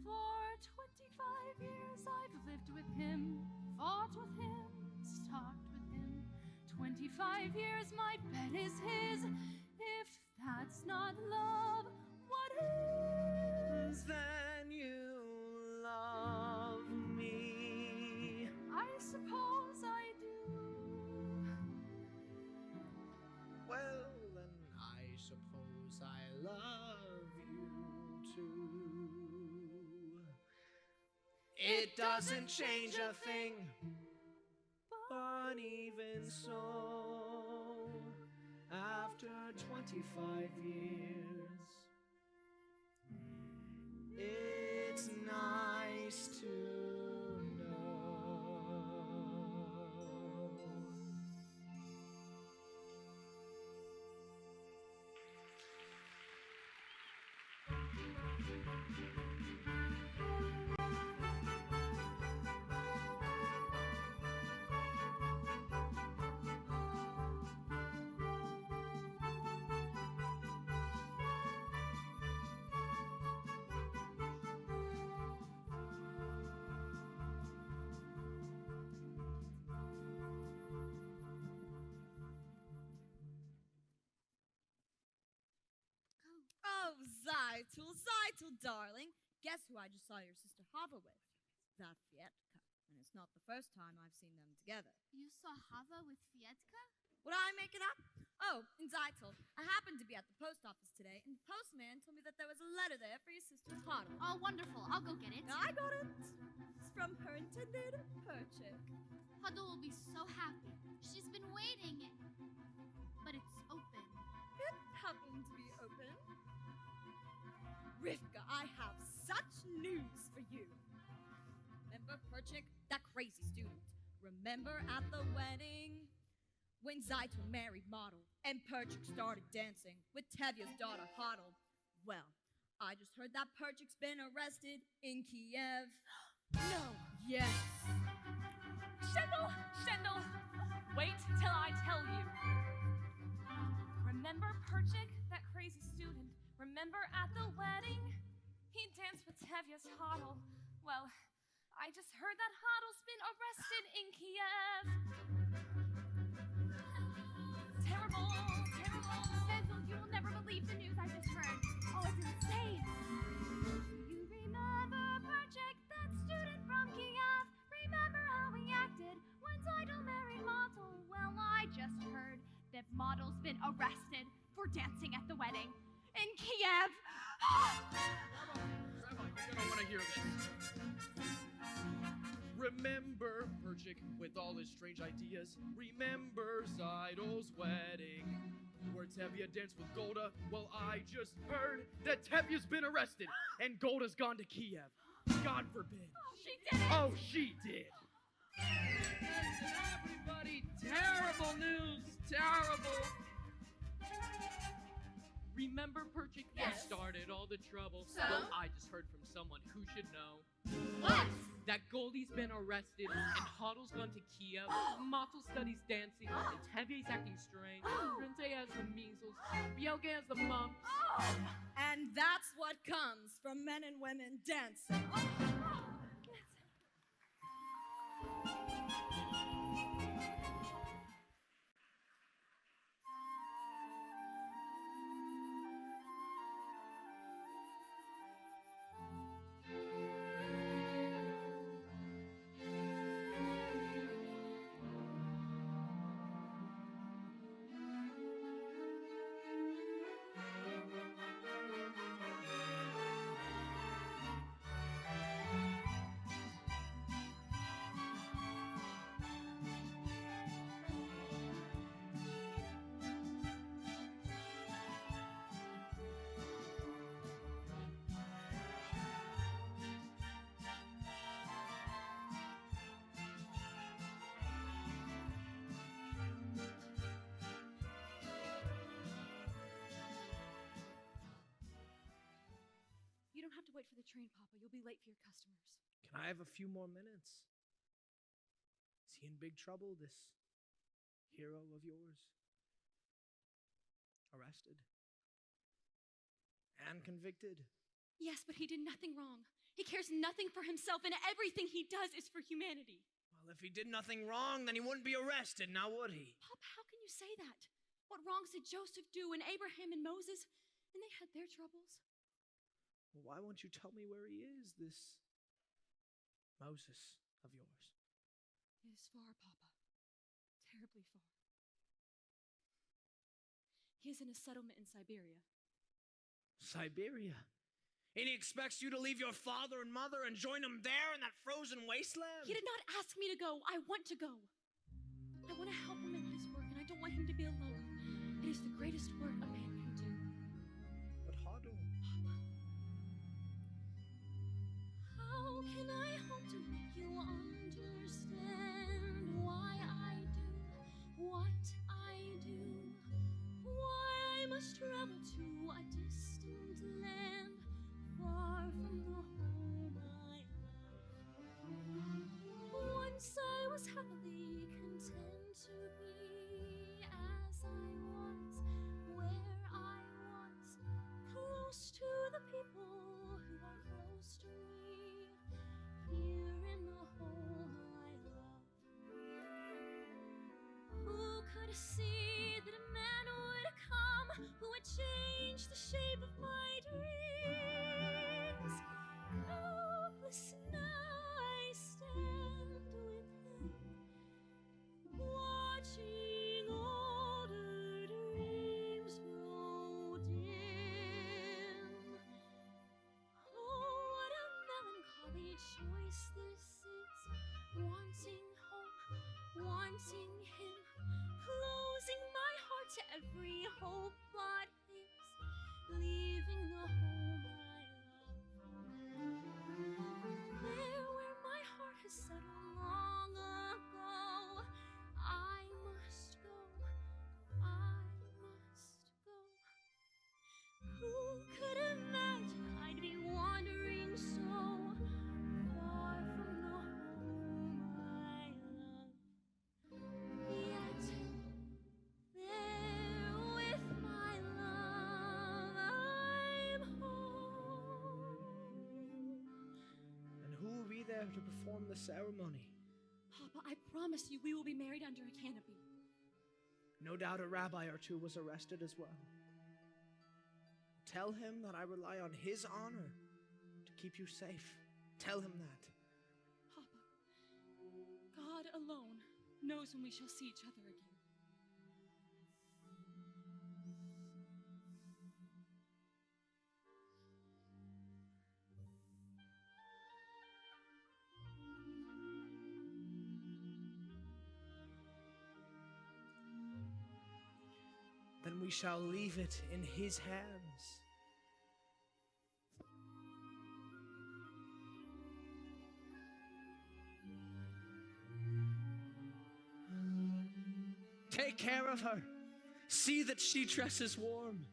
For 25 years I've lived with him, fought with him, stalked with him. 25 years my bed is his. If that's not love, what is? Then you love me. I suppose I do. Well, then I suppose I love you too. It doesn't change a thing, but even so, after 25 years, it's nice to know. Oh, Zeitel, darling. Guess who I just saw your sister Hava with? That Fietka. And it's not the first time I've seen them together. You saw Hava with Fietka? Would I make it up? Oh, and Zeitel, I happened to be at the post office today, and the postman told me that there was a letter there for your sister Hava. Oh, wonderful. I'll go get it. I got it. It's from her intended Perchik. Huddle will be so happy. She's been waiting. But it's open. It happened to be open. Rivka, I have such news for you. Remember Perchik, that crazy student? Remember at the wedding when Zeitel married Model and Perchik started dancing with Tevye's daughter Hodel? Well, I just heard that Perchik's been arrested in Kiev. No. Yes. Shendel, wait till I tell you. Remember Perchik, that crazy student? Remember at the wedding? He danced with Tevye's Hodel. Well, I just heard that Hodel's been arrested in Kiev. Terrible. Shendel, you will never believe the news I just heard. Oh, it's insane. You remember Perchik, that student from Kiev? Remember how he acted when Zeitel married Model? Well, I just heard that Model's been arrested for dancing at the wedding in Kiev. Rabbi, you're gonna want to hear this. Remember Perchik with all his strange ideas? Remember Zeidel's wedding, where Tevye danced with Golda? Well, I just heard that Tevye's been arrested and Golda's gone to Kiev. God forbid. She did it! Oh, she did. Listen, everybody, terrible news, terrible. Remember Perchik? Yes. He started all the trouble. So? Well, I just heard from someone who should know. What? That Goldie's been arrested and Hodel's gone to Kiev. Motel studies dancing and Tevye's acting strange. Rente has the measles. Bjelke has the mumps. And that's what comes from men and women dancing. wait for the train, Papa. You'll be late for your customers. Can I have a few more minutes? Is he in big trouble, this hero of yours? Arrested? And convicted? Yes, but he did nothing wrong. He cares nothing for himself, and everything he does is for humanity. Well, if he did nothing wrong, then he wouldn't be arrested, now would he? Pop, how can you say that? What wrongs did Joseph do, and Abraham and Moses? And they had their troubles. Well, why won't you tell me where he is, this Moses of yours? It is far, Papa. Terribly far. He is in a settlement in Siberia. Siberia? And he expects you to leave your father and mother and join him there in that frozen wasteland? He did not ask me to go. I want to go. I want to help him in his work, and I don't want him to be alone. It is the greatest work a man can do. But how do? How can I hope to make you understand why I do what I do? Why I must travel to a distant land, far from the home I love. Once I was happily content to be as I was, where I was, close to the people who are close to me, here in the home I love. Who could see that a man would come who would change the shape of my dreams? Helpless now I stand with him, watching older dreams grow dim. Oh, what a melancholy choice this is, wanting hope, wanting him, closing my heart to every hope but his, leaving the home I love. There where my heart has settled long ago, I must go, I must go. Who could imagine I'd be wandering so far from the home I love? Yet there with my love I'm home. And who will be there to perform the ceremony? Papa, I promise you we will be married under a canopy. No doubt a rabbi or two was arrested as well. Tell him that I rely on his honor to keep you safe. Tell him that. Papa, God alone knows when we shall see each other again. Then we shall leave it in his hands. Take care of her. See that she dresses warm.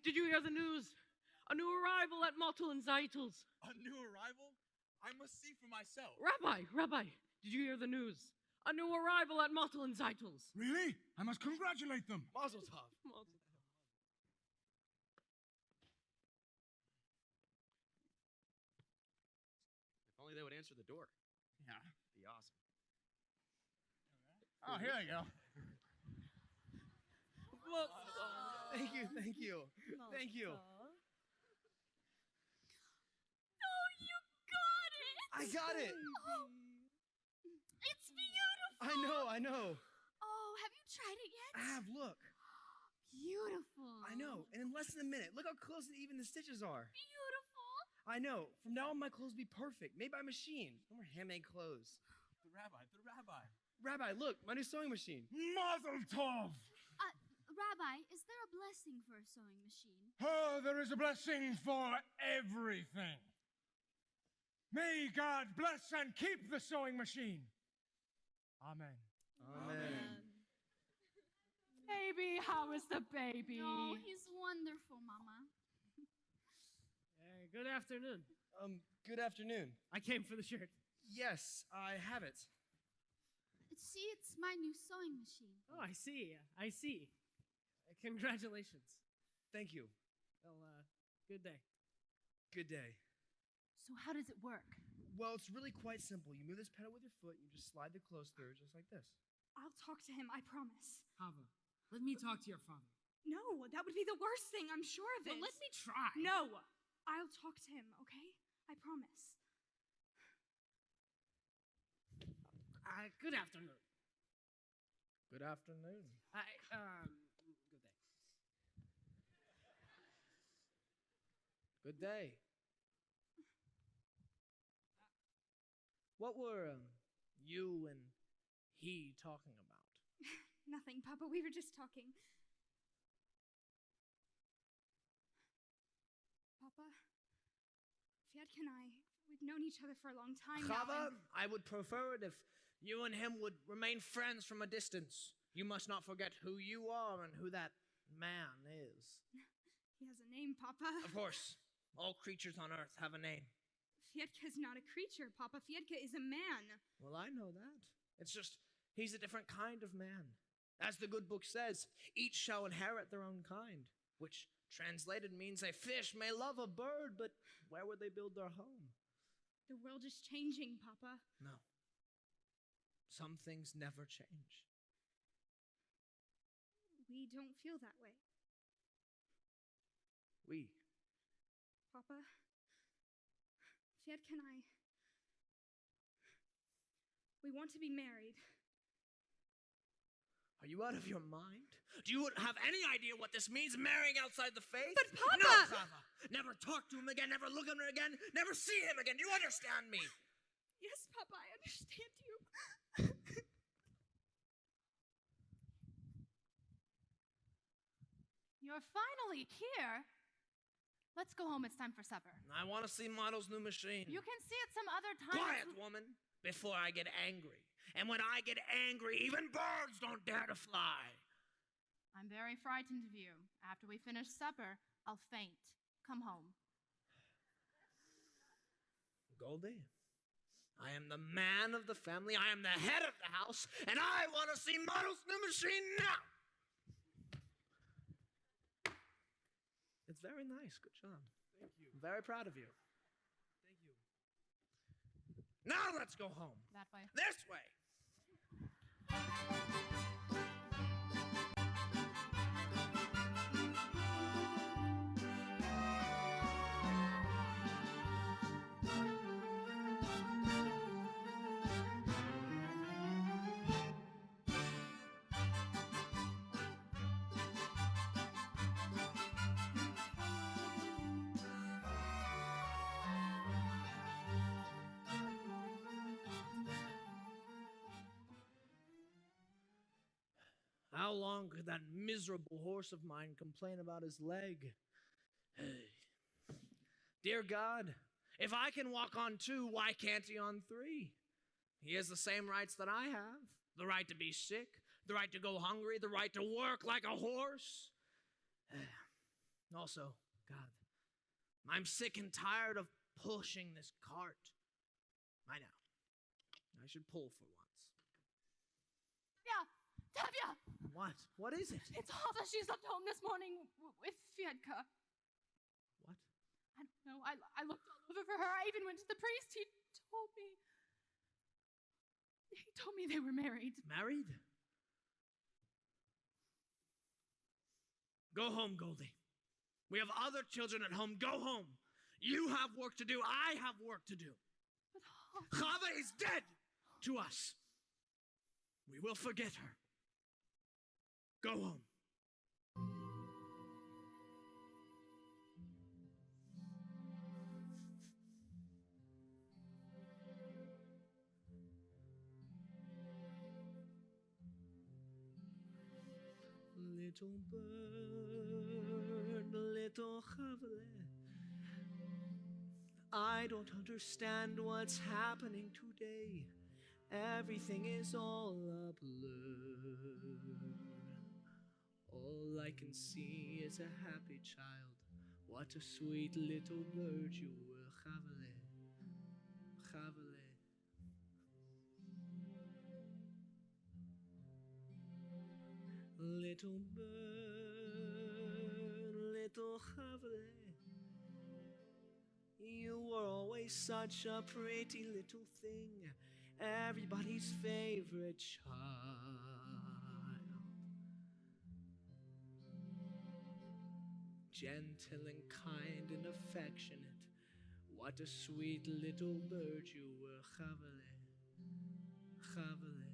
Did you hear the news? A new arrival at Maltul and Zeitels. A new arrival? I must see for myself. Rabbi, did you hear the news? A new arrival at Maltul and Zeitels. Really? I must congratulate them. Mazel tov. If only they would answer the door. Yeah. Be awesome. Oh, here they go. Thank you, thank you, thank you. Oh, you got it! I got it. Oh, it's beautiful! I know. Oh, have you tried it yet? I have, look. Beautiful. I know, and in less than a minute. Look how close and even the stitches are. Beautiful. I know. From now on, my clothes will be perfect, made by machine. No more handmade clothes. The rabbi. Rabbi, look, my new sewing machine. Mazel tov! Rabbi, is there a blessing for a sewing machine? Oh, there is a blessing for everything. May God bless and keep the sewing machine. Amen. Baby, how is the baby? Oh, he's wonderful, Mama. Good afternoon. Good afternoon. I came for the shirt. Yes, I have it. See, it's my new sewing machine. Oh, I see. I see. Congratulations. Thank you. Well, good day. Good day. So how does it work? Well, it's really quite simple. You move this pedal with your foot, you just slide the clothes through, just like this. I'll talk to him, I promise. Hava, let me talk to your father. No, that would be the worst thing, I'm sure of it. Well, let me try. No, I'll talk to him, okay? I promise. Good afternoon. Good afternoon. Good day. Good day. What were you and he talking about? Nothing, Papa. We were just talking. Papa, Fiatka and I, we've known each other for a long time now. Chava, I would prefer it if you and him would remain friends from a distance. You must not forget who you are and who that man is. He has a name, Papa. Of course, all creatures on earth have a name. Fiatka's not a creature, Papa. Fiatka is a man. Well, I know that. It's just, he's a different kind of man. As the good book says, each shall inherit their own kind, which translated means a fish may love a bird, but where would they build their home? The world is changing, Papa. No. Some things never change. We don't feel that way. We. Papa, Fiatka and I, we want to be married. Are you out of your mind? Do you have any idea what this means, marrying outside the faith? But Papa! No, Chava. Never talk to him again, never look at him again, never see him again. Do you understand me? Yes, Papa, I understand you. You're finally here. Let's go home. It's time for supper. I want to see Model's new machine. You can see it some other time. Quiet, woman, before I get angry. And when I get angry, even birds don't dare to fly. I'm very frightened of you. After we finish supper, I'll faint. Come home. Goldie, I am the man of the family. I am the head of the house, and I want to see Model's new machine now. It's very nice. Good job. Thank you. I'm very proud of you. Thank you. Now let's go home. That way. This way. How long could that miserable horse of mine complain about his leg? Dear God, if I can walk on 2, why can't he on 3? He has the same rights that I have. The right to be sick, the right to go hungry, the right to work like a horse. Also, God, I'm sick and tired of pushing this cart. I know. I should pull for once. Yeah, Tavia! What? What is it? It's Hava. She's left home this morning with Fiatka. What? I don't know. I looked all over for her. I even went to the priest. He told me they were married. Married? Go home, Goldie. We have other children at home. Go home. You have work to do. I have work to do. But Chava is dead to us. We will forget her. Go home. Little bird, little Chava, I don't understand what's happening today. Everything is all a blur. All I can see is a happy child. What a sweet little bird you were, Chavale, Chavale. Little bird, little Chavale, you were always such a pretty little thing, everybody's favorite child. Gentle and kind and affectionate, what a sweet little bird you were, Chavale, Chavale.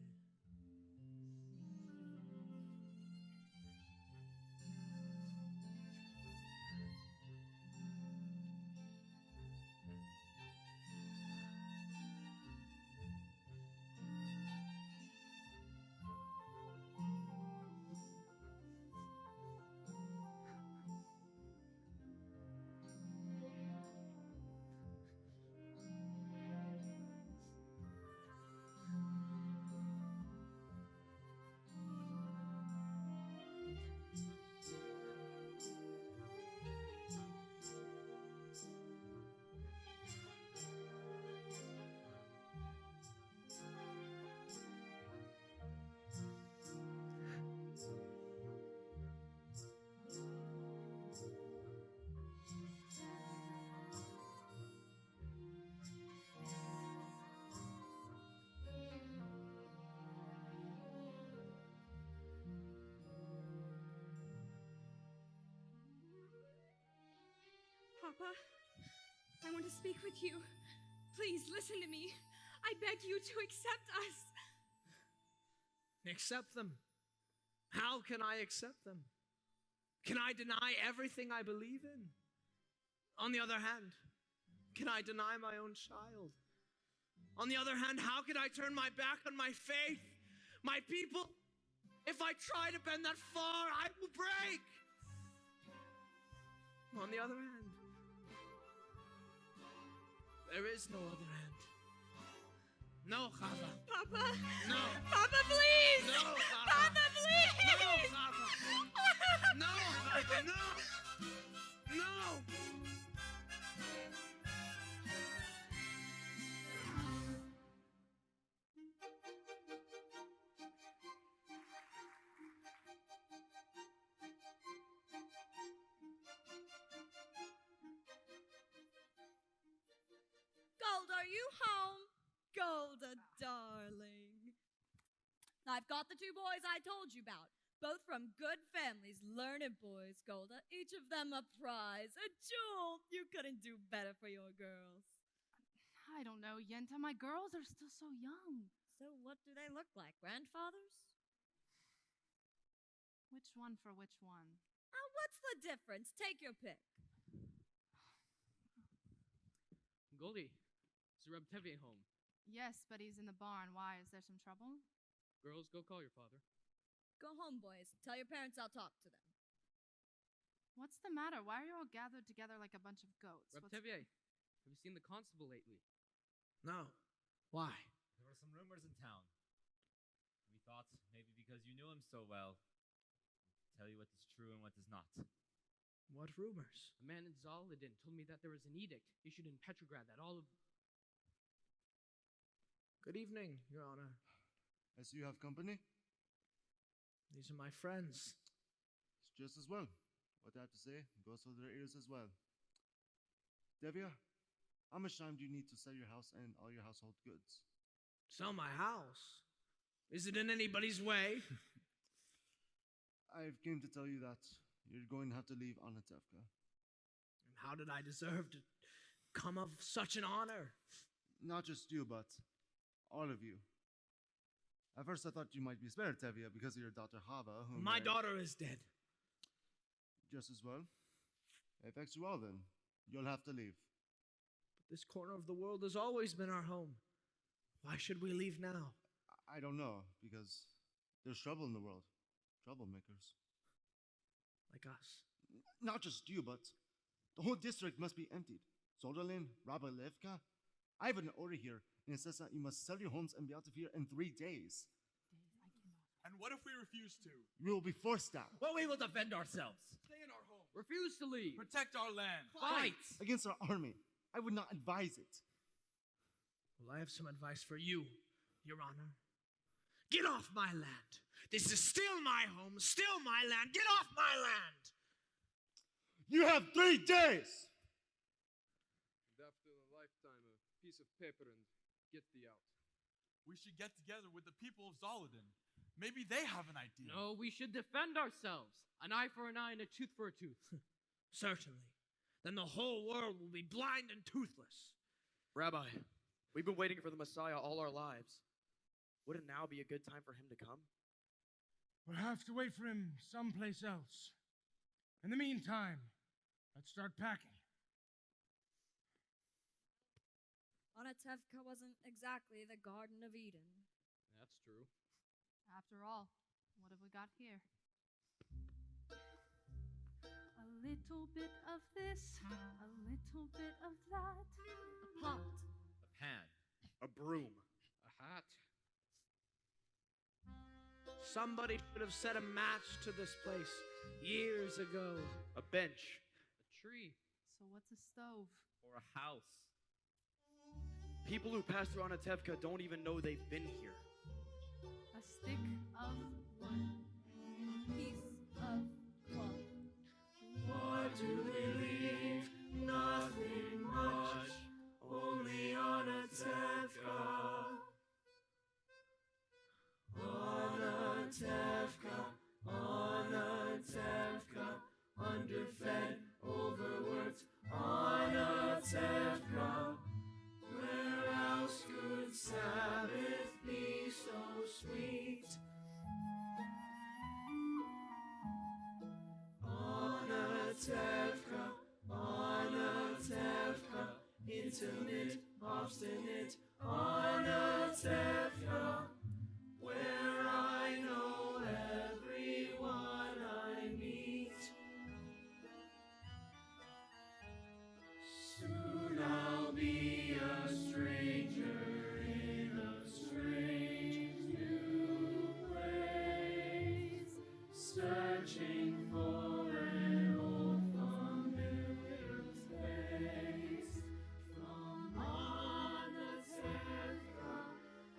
Papa, I want to speak with you. Please listen to me. I beg you to accept us. Accept them? How can I accept them? Can I deny everything I believe in? On the other hand, can I deny my own child? On the other hand, how could I turn my back on my faith, my people? If I try to bend that far, I will break. On the other hand, there is no other hand. No, Chava. Papa. No. Papa, please. No, Chava. Papa, please. No, Chava. No, Chava. No. No. Gold, are you home? Golda, darling. I've got the two boys I told you about. Both from good families, learned boys, Golda. Each of them a prize, a jewel. You couldn't do better for your girls. I don't know, Yenta. My girls are still so young. So what do they look like? Grandfathers? Which one for which one? What's the difference? Take your pick. Goldie, is Reb Tevye home? Yes, but he's in the barn. Why? Is there some trouble? Girls, go call your father. Go home, boys. Tell your parents I'll talk to them. What's the matter? Why are you all gathered together like a bunch of goats? Reb Tevye, have you seen the constable lately? No. Why? There were some rumors in town. We thought maybe because you knew him so well, we'd tell you what is true and what is not. What rumors? A man in Zaladin told me that there was an edict issued in Petrograd that all of... Good evening, Your Honor. I see you have company. These are my friends. It's just as well. What I have to say goes to their ears as well. Devya, how much time do you need to sell your house and all your household goods? Sell my house? Is it in anybody's way? I've came to tell you that you're going to have to leave Anatevka. And how did I deserve to come of such an honor? Not just you, but all of you. At first I thought you might be spared, Tevya, because of your daughter Hava, whom My daughter is dead. Just as well. If affects you all, then you'll have to leave. But this corner of the world has always been our home. Why should we leave now? I don't know, because there's trouble in the world. Troublemakers. Like us. Not just you, but the whole district must be emptied. Zodalin, Rabalevka? I have an order here, and it says that you must sell your homes and be out of here in 3 days. And what if we refuse to? You will be forced out. Well, we will defend ourselves. Stay in our home. Refuse to leave. Protect our land. Fight. Against our army. I would not advise it. Well, I have some advice for you, Your Honor. Get off my land. This is still my home, still my land. Get off my land. You have 3 days. And after a lifetime, a piece of paper and get thee out. We should get together with the people of Zoladin. Maybe they have an idea. No, we should defend ourselves. An eye for an eye and a tooth for a tooth. Certainly. Then the whole world will be blind and toothless. Rabbi, we've been waiting for the Messiah all our lives. Wouldn't now be a good time for him to come? We'll have to wait for him someplace else. In the meantime, let's start packing. Anatevka wasn't exactly the Garden of Eden. That's true. After all, what have we got here? A little bit of this, a little bit of that. A pot. A pan. A broom. A hat. Somebody should have set a match to this place years ago. A bench. A tree. So what's a stove? Or a house. People who pass through Anatevka don't even know they've been here. A stick of wood. A piece of cloth. What do we leave? Nothing much, only Anatevka. Anatevka, Anatevka, underfed, overworked, Anatevka. Where else could Sabbath be so sweet? Anatevka, Anatevka, intimate, obstinate, Anatevka, where I know everyone I meet. Soon I'll be a stranger in a strange new place, searching for an old familiar face. From Anatevka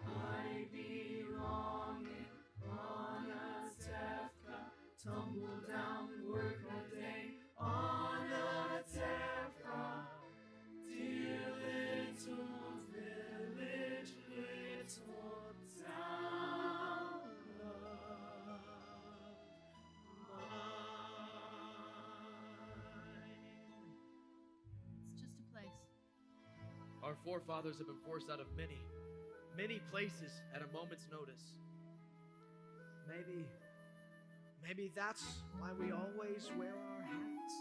I belong in Anatevka, tumble down, work all day, Anatevka, dear little village, little town of mine. It's just a place. Our forefathers have been forced out of many, many places at a moment's notice. Maybe that's why we always wear our hats.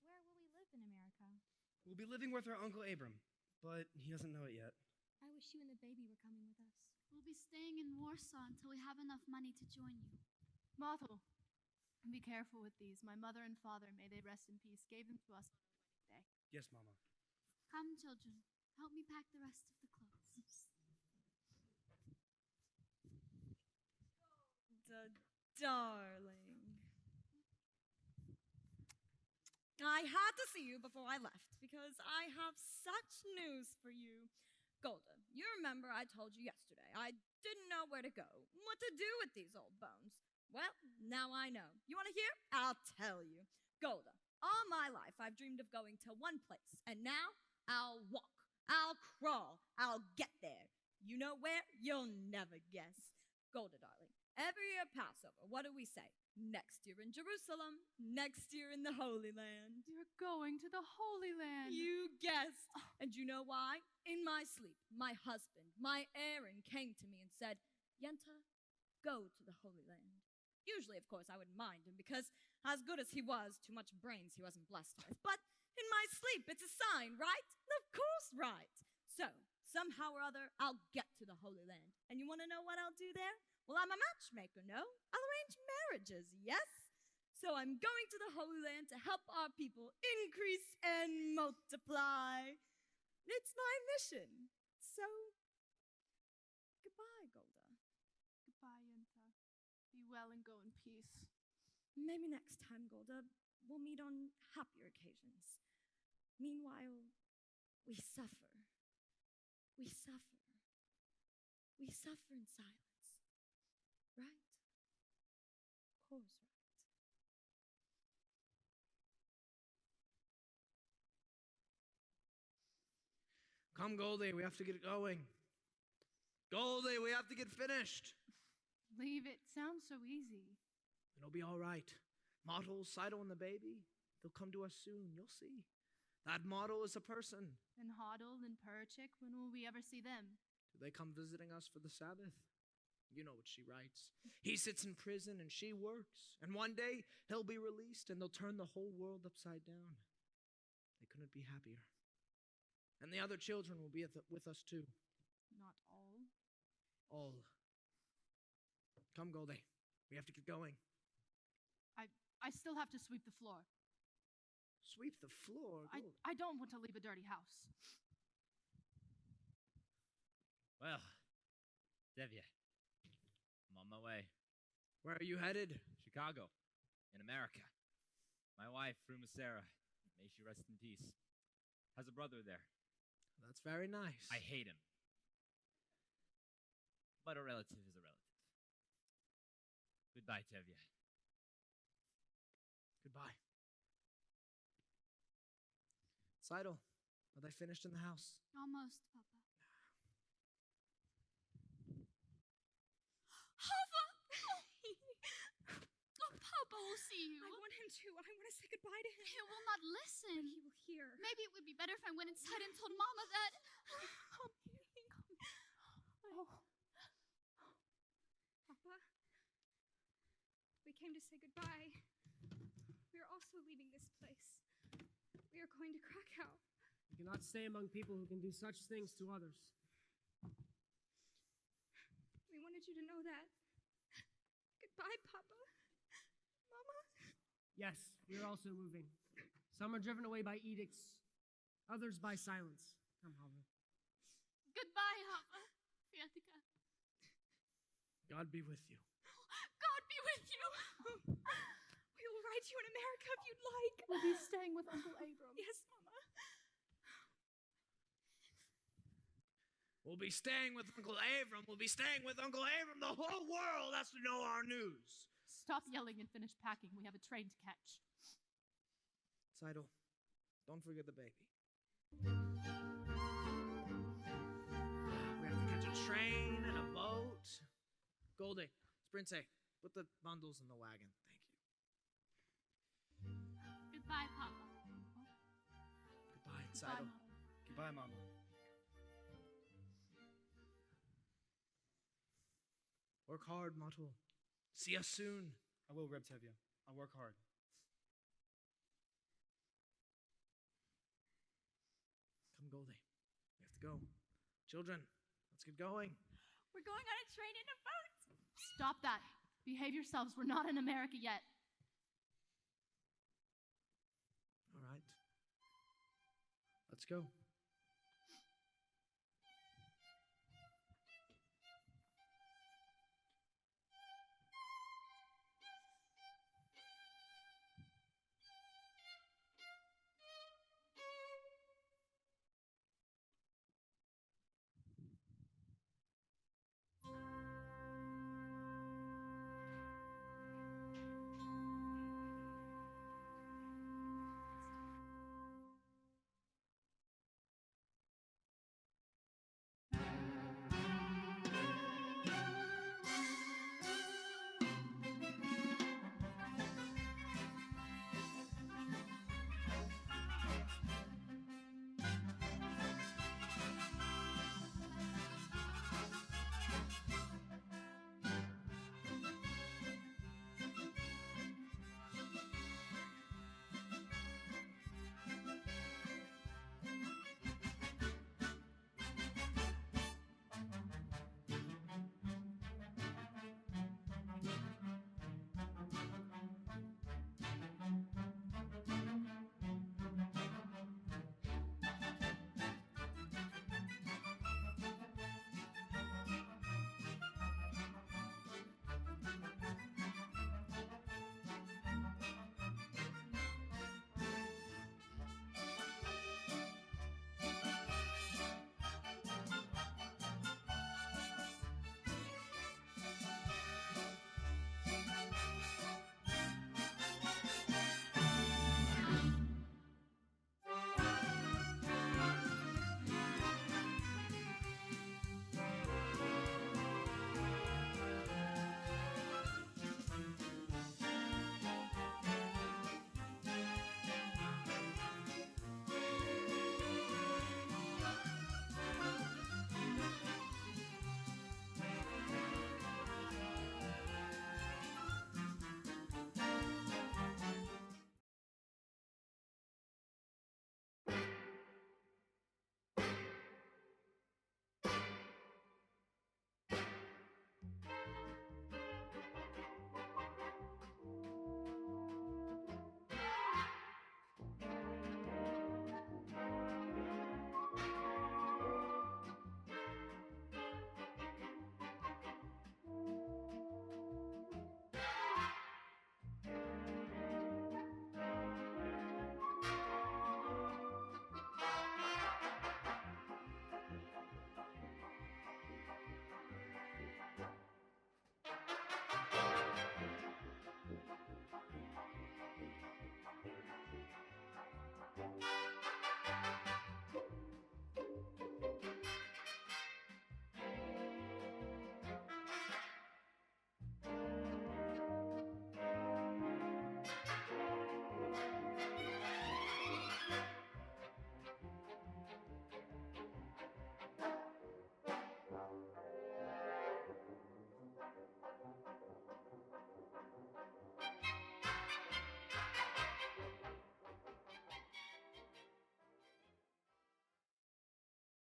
Where will we live in America? We'll be living with our Uncle Abram, but he doesn't know it yet. I wish you and the baby were coming with us. We'll be staying in Warsaw until we have enough money to join you. Mothel, be careful with these. My mother and father, may they rest in peace, gave them to us on our wedding day. Yes, Mama. Come, children, help me pack the rest of the clothes. Darling. I had to see you before I left because I have such news for you. Golda, you remember I told you yesterday I didn't know where to go, what to do with these old bones. Well, now I know. You want to hear? I'll tell you. Golda, all my life I've dreamed of going to one place, and now I'll walk, I'll crawl, I'll get there. You know where? You'll never guess. Golda, darling, Every year Passover, what do we say? Next year in Jerusalem, next year in the Holy Land. You're going to the Holy Land. You guessed. And you know why? In my sleep, my husband, my Aaron, came to me and said, Yenta, go to the Holy Land. Usually, of course, I wouldn't mind him because, as good as he was, too much brains he wasn't blessed with. But in my sleep, it's a sign, right? Of course, right. So, somehow or other, I'll get to the Holy Land. And you want to know what I'll do there? Well, I'm a matchmaker, no? I'll arrange marriages, yes? So I'm going to the Holy Land to help our people increase and multiply. It's my mission. So, goodbye, Golda. Goodbye, Yenta. Be well and go in peace. Maybe next time, Golda, we'll meet on happier occasions. Meanwhile, we suffer. We suffer. We suffer in silence. Right? Of course, right. Come, Goldie, we have to get going. Goldie, we have to get finished. Leave it. Sounds so easy. It'll be all right. Model, Seidel, and the baby, they'll come to us soon. You'll see. That model is a person. And Hoddle and Perchik, when will we ever see them? Do they come visiting us for the Sabbath? You know what she writes. He sits in prison and she works. And one day he'll be released and they'll turn the whole world upside down. They couldn't be happier. And the other children will be with us too. Not all. All. Come, Goldie. We have to get going. I still have to sweep the floor. Sweep the floor? I don't want to leave a dirty house. Well, Devya, I'm on my way. Where are you headed? Chicago, in America. My wife, Fruma Sarah, may she rest in peace, has a brother there. That's very nice. I hate him. But a relative is a relative. Goodbye, Tevye. Goodbye. Seidel, are they finished in the house? Almost, Papa. Oh, Papa will see you. I want him to. I want to say goodbye to him. He will not listen. But he will hear. Maybe it would be better if I went inside and told Mama that. Come here. Oh. Papa, we came to say goodbye. We are also leaving this place. We are going to Krakow. You cannot stay among people who can do such things to others. We wanted you to know that. Goodbye, Papa. Mama. Yes, we are also moving. Some are driven away by edicts, others by silence. Come, Hava. Goodbye, Hava. Fiatica. God be with you. God be with you. We will ride you in America if you'd like. We'll be staying with Uncle Abram. Yes, Mama. We'll be staying with Uncle Abram. We'll be staying with Uncle Abram. The whole world has to know our news. Stop yelling and finish packing. We have a train to catch. Seidel, don't forget the baby. We have to catch a train and a boat. Goldie, Sprintse, put the bundles in the wagon. Thank you. Goodbye, Papa. Goodbye, Seidel. Goodbye, Mama. Work hard, Matul. See us soon. I will, Reb Tevye. I'll work hard. Come, Goldie. We have to go. Children, let's get going. We're going on a train and a boat. Stop that. Behave yourselves. We're not in America yet. All right. Let's go.